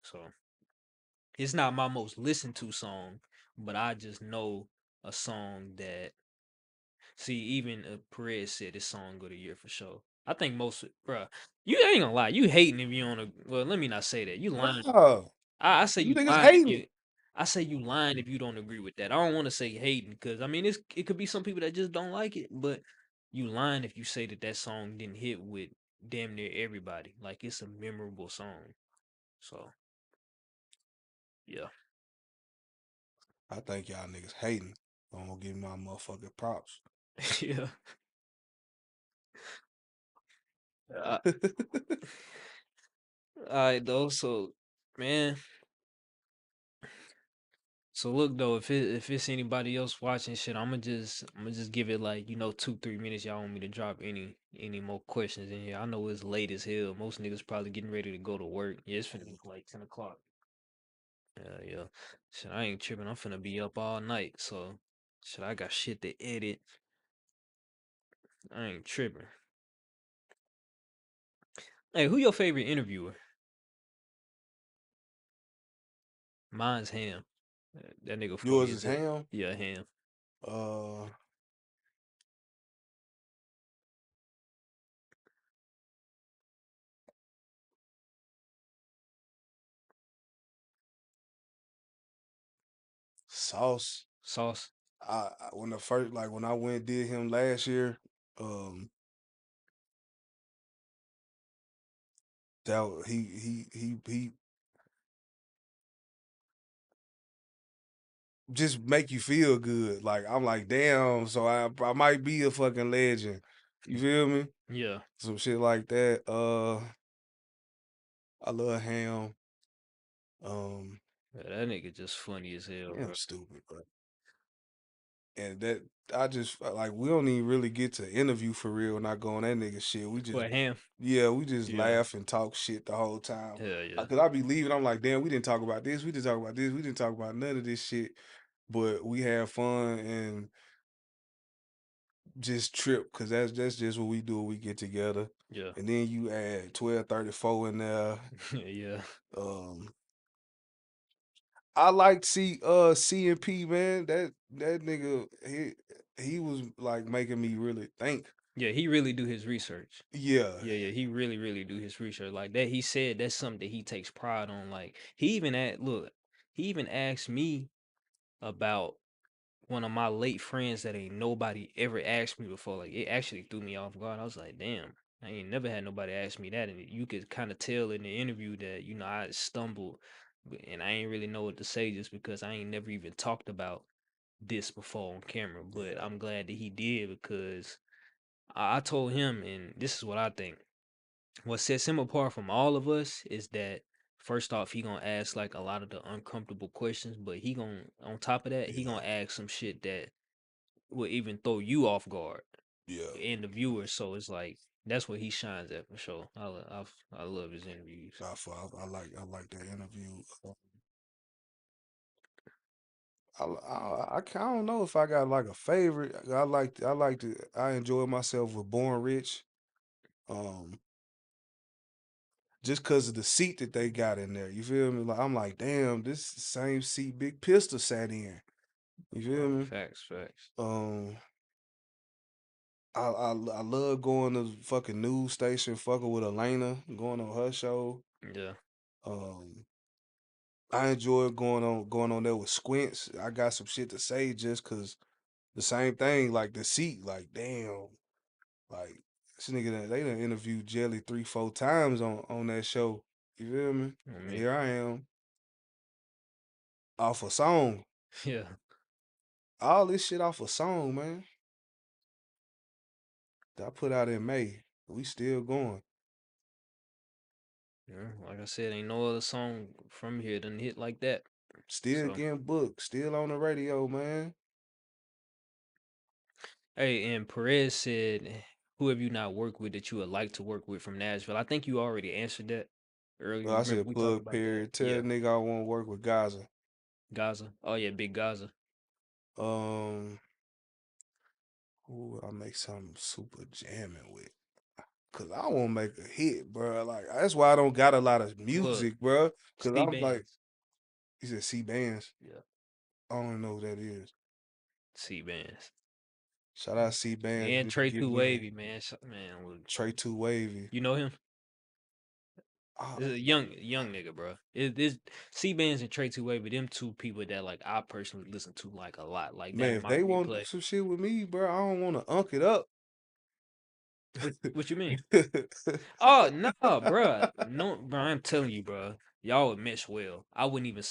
So it's not my most listened to song, but I just know a song that see even Perez said this song of the year for sure. I think most bruh, you ain't gonna lie, you hating if you on a well, let me not say that. You lying. Nah, I say you you niggas lying if hating. you I say you lying if you don't agree with that. I don't want to say hating because I mean it could be some people that just don't like it, but you lying if you say that that song didn't hit with damn near everybody. Like it's a memorable song. So yeah, I think y'all niggas hating. I'm gonna give my motherfucking props. yeah. Uh, all right though. So man, so look though, if it's anybody else watching shit, I'm gonna just give it like 2-3 minutes. Y'all want me to drop any more questions in here? I know it's late as hell. Most niggas probably getting ready to go to work. Yeah, it's finna be like 10 o'clock. Yeah, yeah. Shit, I ain't tripping. I'm finna be up all night. So shit, I got shit to edit. I ain't tripping. Hey, who your favorite interviewer? Mine's Ham. That nigga funny Yours as is hell. Ham. Yeah, Ham. Uh, Sauce. Sauce. When the first when I went and did him last year, um, he just make you feel good. Like I'm like, damn. So I might be a fucking legend. You feel me? Yeah. Some shit like that. I love Ham. Yeah, that nigga just funny as hell, Damn bro. stupid, bro. And that I just like we don't even really get to interview for real when I go on that nigga shit. We just What Ham? yeah, we just Yeah. laugh and talk shit the whole time. Hell yeah. Cause I be leaving, I'm like, damn, we didn't talk about this, we didn't talk about this, we didn't talk about none of this shit. But we have fun and just trip, cause that's just what we do when we get together. Yeah. And then you add 1234 in there. Yeah. Um I like CMP, man. That nigga he was like making me really think. Yeah, he really do his research. Yeah, Yeah, yeah, he really, really do his research. Like that, he said that's something that he takes pride on. Like he even asked me about one of my late friends that ain't nobody ever asked me before. Like it actually threw me off guard. I was like, damn, I ain't never had nobody ask me that. And you could kind of tell in the interview that, I stumbled and I ain't really know what to say just because I ain't never even talked about this before on camera. But yeah, I'm glad that he did because I told him, and this is what I think. What sets him apart from all of us is that first off, he gonna ask like a lot of the uncomfortable questions, but he gonna on top of that, he yeah, gonna ask some shit that will even throw you off guard yeah. and the viewer. So it's like that's what he shines at for sure. I love his interviews. I like that interview. I don't know if I got like a favorite. I enjoy myself with Born Rich. Um, just cause of the seat that they got in there. You feel me? Like I'm like, damn, this is the same seat Big Pistol sat in. You feel me? Facts, facts. Um, I love going to fucking news station, fucking with Elena, going on her show. Yeah. I enjoy going on there with Squints. I got some shit to say just cause the same thing, like the seat, like damn, like this nigga they done interviewed Jelly 3-4 times on that show. You feel me? I And mean, here I am off a song. yeah. All this shit off a song, man. That I put out in May. We still going. Yeah. Like I said, ain't no other song from here done hit like that. Still So, getting booked. Still on the radio, man. hey, and Perez said, "Who have you not worked with that you would like to work with from Nashville?" I think you already answered that earlier. I Remember said we talked plug about that? period. Tell Yeah, the nigga I want to work with Gaza. Gaza. Oh yeah, Big Gaza. Um, who I make something super jamming with. Cause I want to make a hit, bro. Like that's why I don't got a lot of Look, music, bro. Cause C I'm like, bands. he said C bands. Yeah, I don't know who that is. C bands. Shout out C bands. And Need to Trey get Two me in. Wavy, man. Man, look, Trey Two Wavy. you know him? Ah, This is a young nigga, bro. It is C bands and Trey Two Wavy. Them two people that like I personally listen to like a lot. Like that man, in if my they want to do replay. some shit with me, bro, I don't want to unk it up. What you mean? Oh no, bro. No, bro. I'm telling you, bro. Y'all would mesh well. I wouldn't even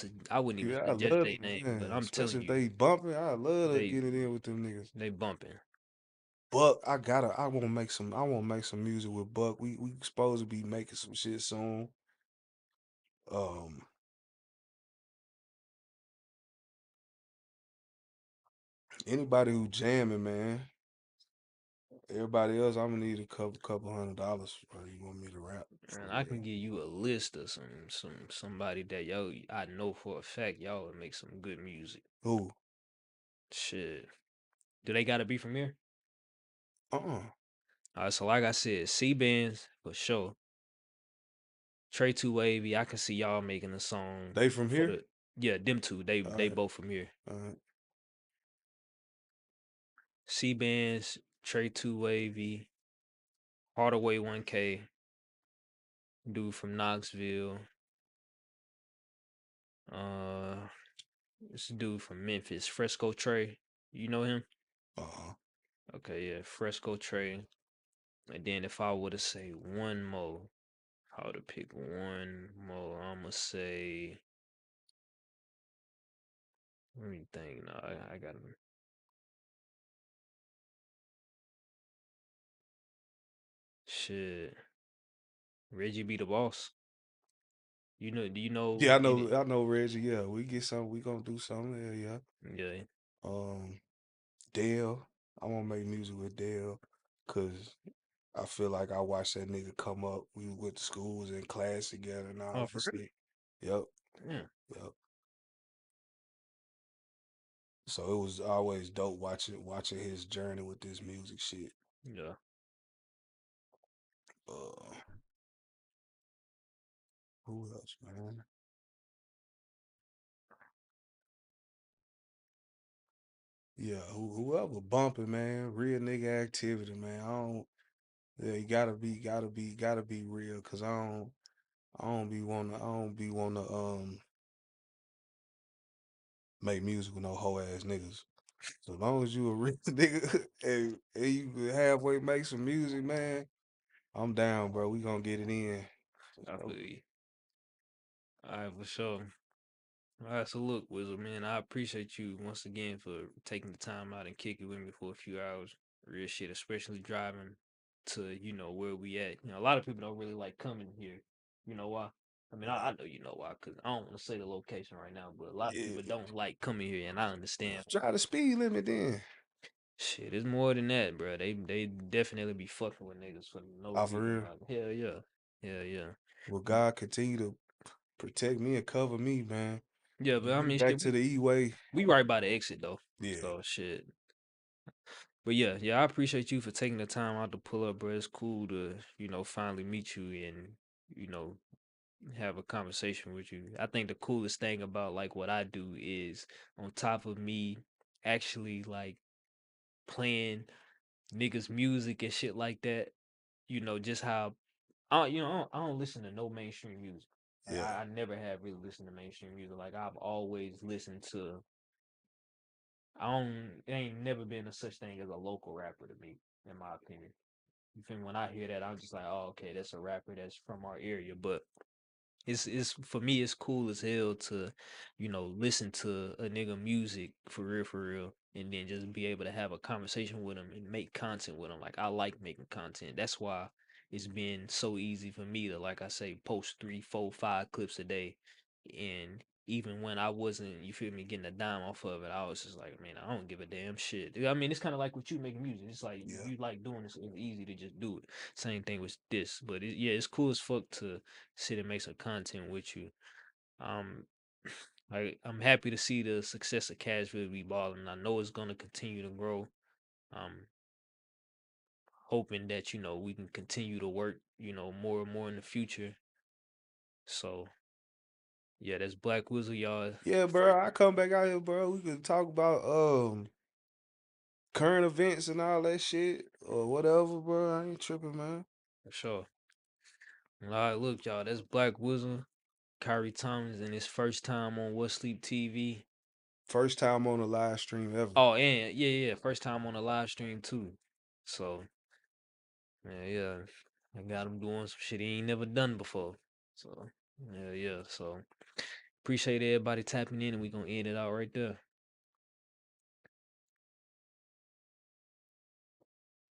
Yeah, I suggest love their them, name, but man. I'm telling Especially if you, they bumping. I love to they get it in with them niggas. they bumping. Buck, I want to make some music with Buck. We supposed to be making some shit soon. Um, anybody who jamming, man. Everybody else, I'm gonna need a couple $100. Or you want me to rap for And I real? can give you a list of somebody that yo I know for a fact y'all would make some good music. Who? Shit. Do they gotta be from here? Uh-uh. Alright, so like I said, C bands for sure. Trey Two Wavy, I can see y'all making a song They from for here? the yeah, them two. All They right, both from here. all right. C bands, Trey Two Wavy, Hardaway 1K, dude from Knoxville. Uh, this dude from Memphis, Fresco Trey. You know him? Uh-huh. Okay, yeah, Fresco Trey. And then if I were to say one more, if I were to pick one more, I'ma say. Let me think. No, I gotta. Shit, Reggie be the boss. You know? Do you know Yeah, any? I know Reggie. Yeah, we get something. We gonna do something. Yeah, yeah. Yeah, Um, Dale. I want to make music with Dale, cause I feel like I watched that nigga come up. We went to schools and class together and all oh that for real? shit. Yep, Yeah, yep. So it was always dope watching his journey with this music shit. yeah. Uh, who else, man? Yeah, whoever bumping, man. Real nigga activity, man. I don't. Yeah, you gotta be real, cause I don't be wanna make music with no hoe ass niggas. So as long as you a real nigga and you can halfway make some music, man, I'm down, bro. We gonna get it in. I feel you. All right, for sure. All right, so look, Wizzle, man, I appreciate you once again for taking the time out and kicking with me for a few hours. Real shit, especially driving to, where we at. A lot of people don't really like coming here. You know why? I mean, I know you know why, because I don't want to say the location right now, but a lot of Yeah, people don't like coming here, and I understand. try the speed limit then. Shit, it's more than that, bro. They definitely be fucking with niggas for no Oh, for reason. real. Like, hell yeah. Hell yeah. Will God continue to protect me and cover me, man? Yeah, but Get I me mean, back shit, to the E-way. we right by the exit, though. Yeah. So, shit. But yeah, I appreciate you for taking the time out to pull up, bro. It's cool to, finally meet you and, you know, have a conversation with you. I think the coolest thing about like what I do is on top of me actually like playing niggas music and shit like that, just how I don't listen to no mainstream music. Like, Yeah. I never have really listened to mainstream music. Like I've always listened to. I don't. It ain't never been a such thing as a local rapper to me, in my opinion. You feel me? When I hear that, I'm just like, oh, okay, that's a rapper that's from our area. But it's for me, it's cool as hell to, listen to a nigga music for real, and then just be able to have a conversation with him and make content with him. Like I like making content. That's why it's been so easy for me to, like I say, post 3, 4, 5 clips a day. And even when I wasn't, you feel me, getting a dime off of it, I was just like, man, I don't give a damn shit. I mean, it's kind of like with you making music. It's like Yeah. you like doing this. It's easy to just do it. Same thing with this, but yeah, it's cool as fuck to sit and make some content with you. Um, I'm happy to see the success of Cashville Be Ballin. I know it's gonna continue to grow. Um, hoping that we can continue to work more and more in the future. So yeah, that's Blvck Wizzle, y'all. Yeah, bro. I come back out here, bro. We could talk about current events and all that shit or whatever, bro. I ain't tripping, man. For sure. All right, look, y'all, that's Blvck Wizzle, Kyrie Thomas, and his first time on What Sleep TV. First time on a live stream ever. Oh, and yeah, first time on a live stream too. So yeah, I got him doing some shit he ain't never done before. So yeah. So appreciate everybody tapping in, and we gonna end it out right there.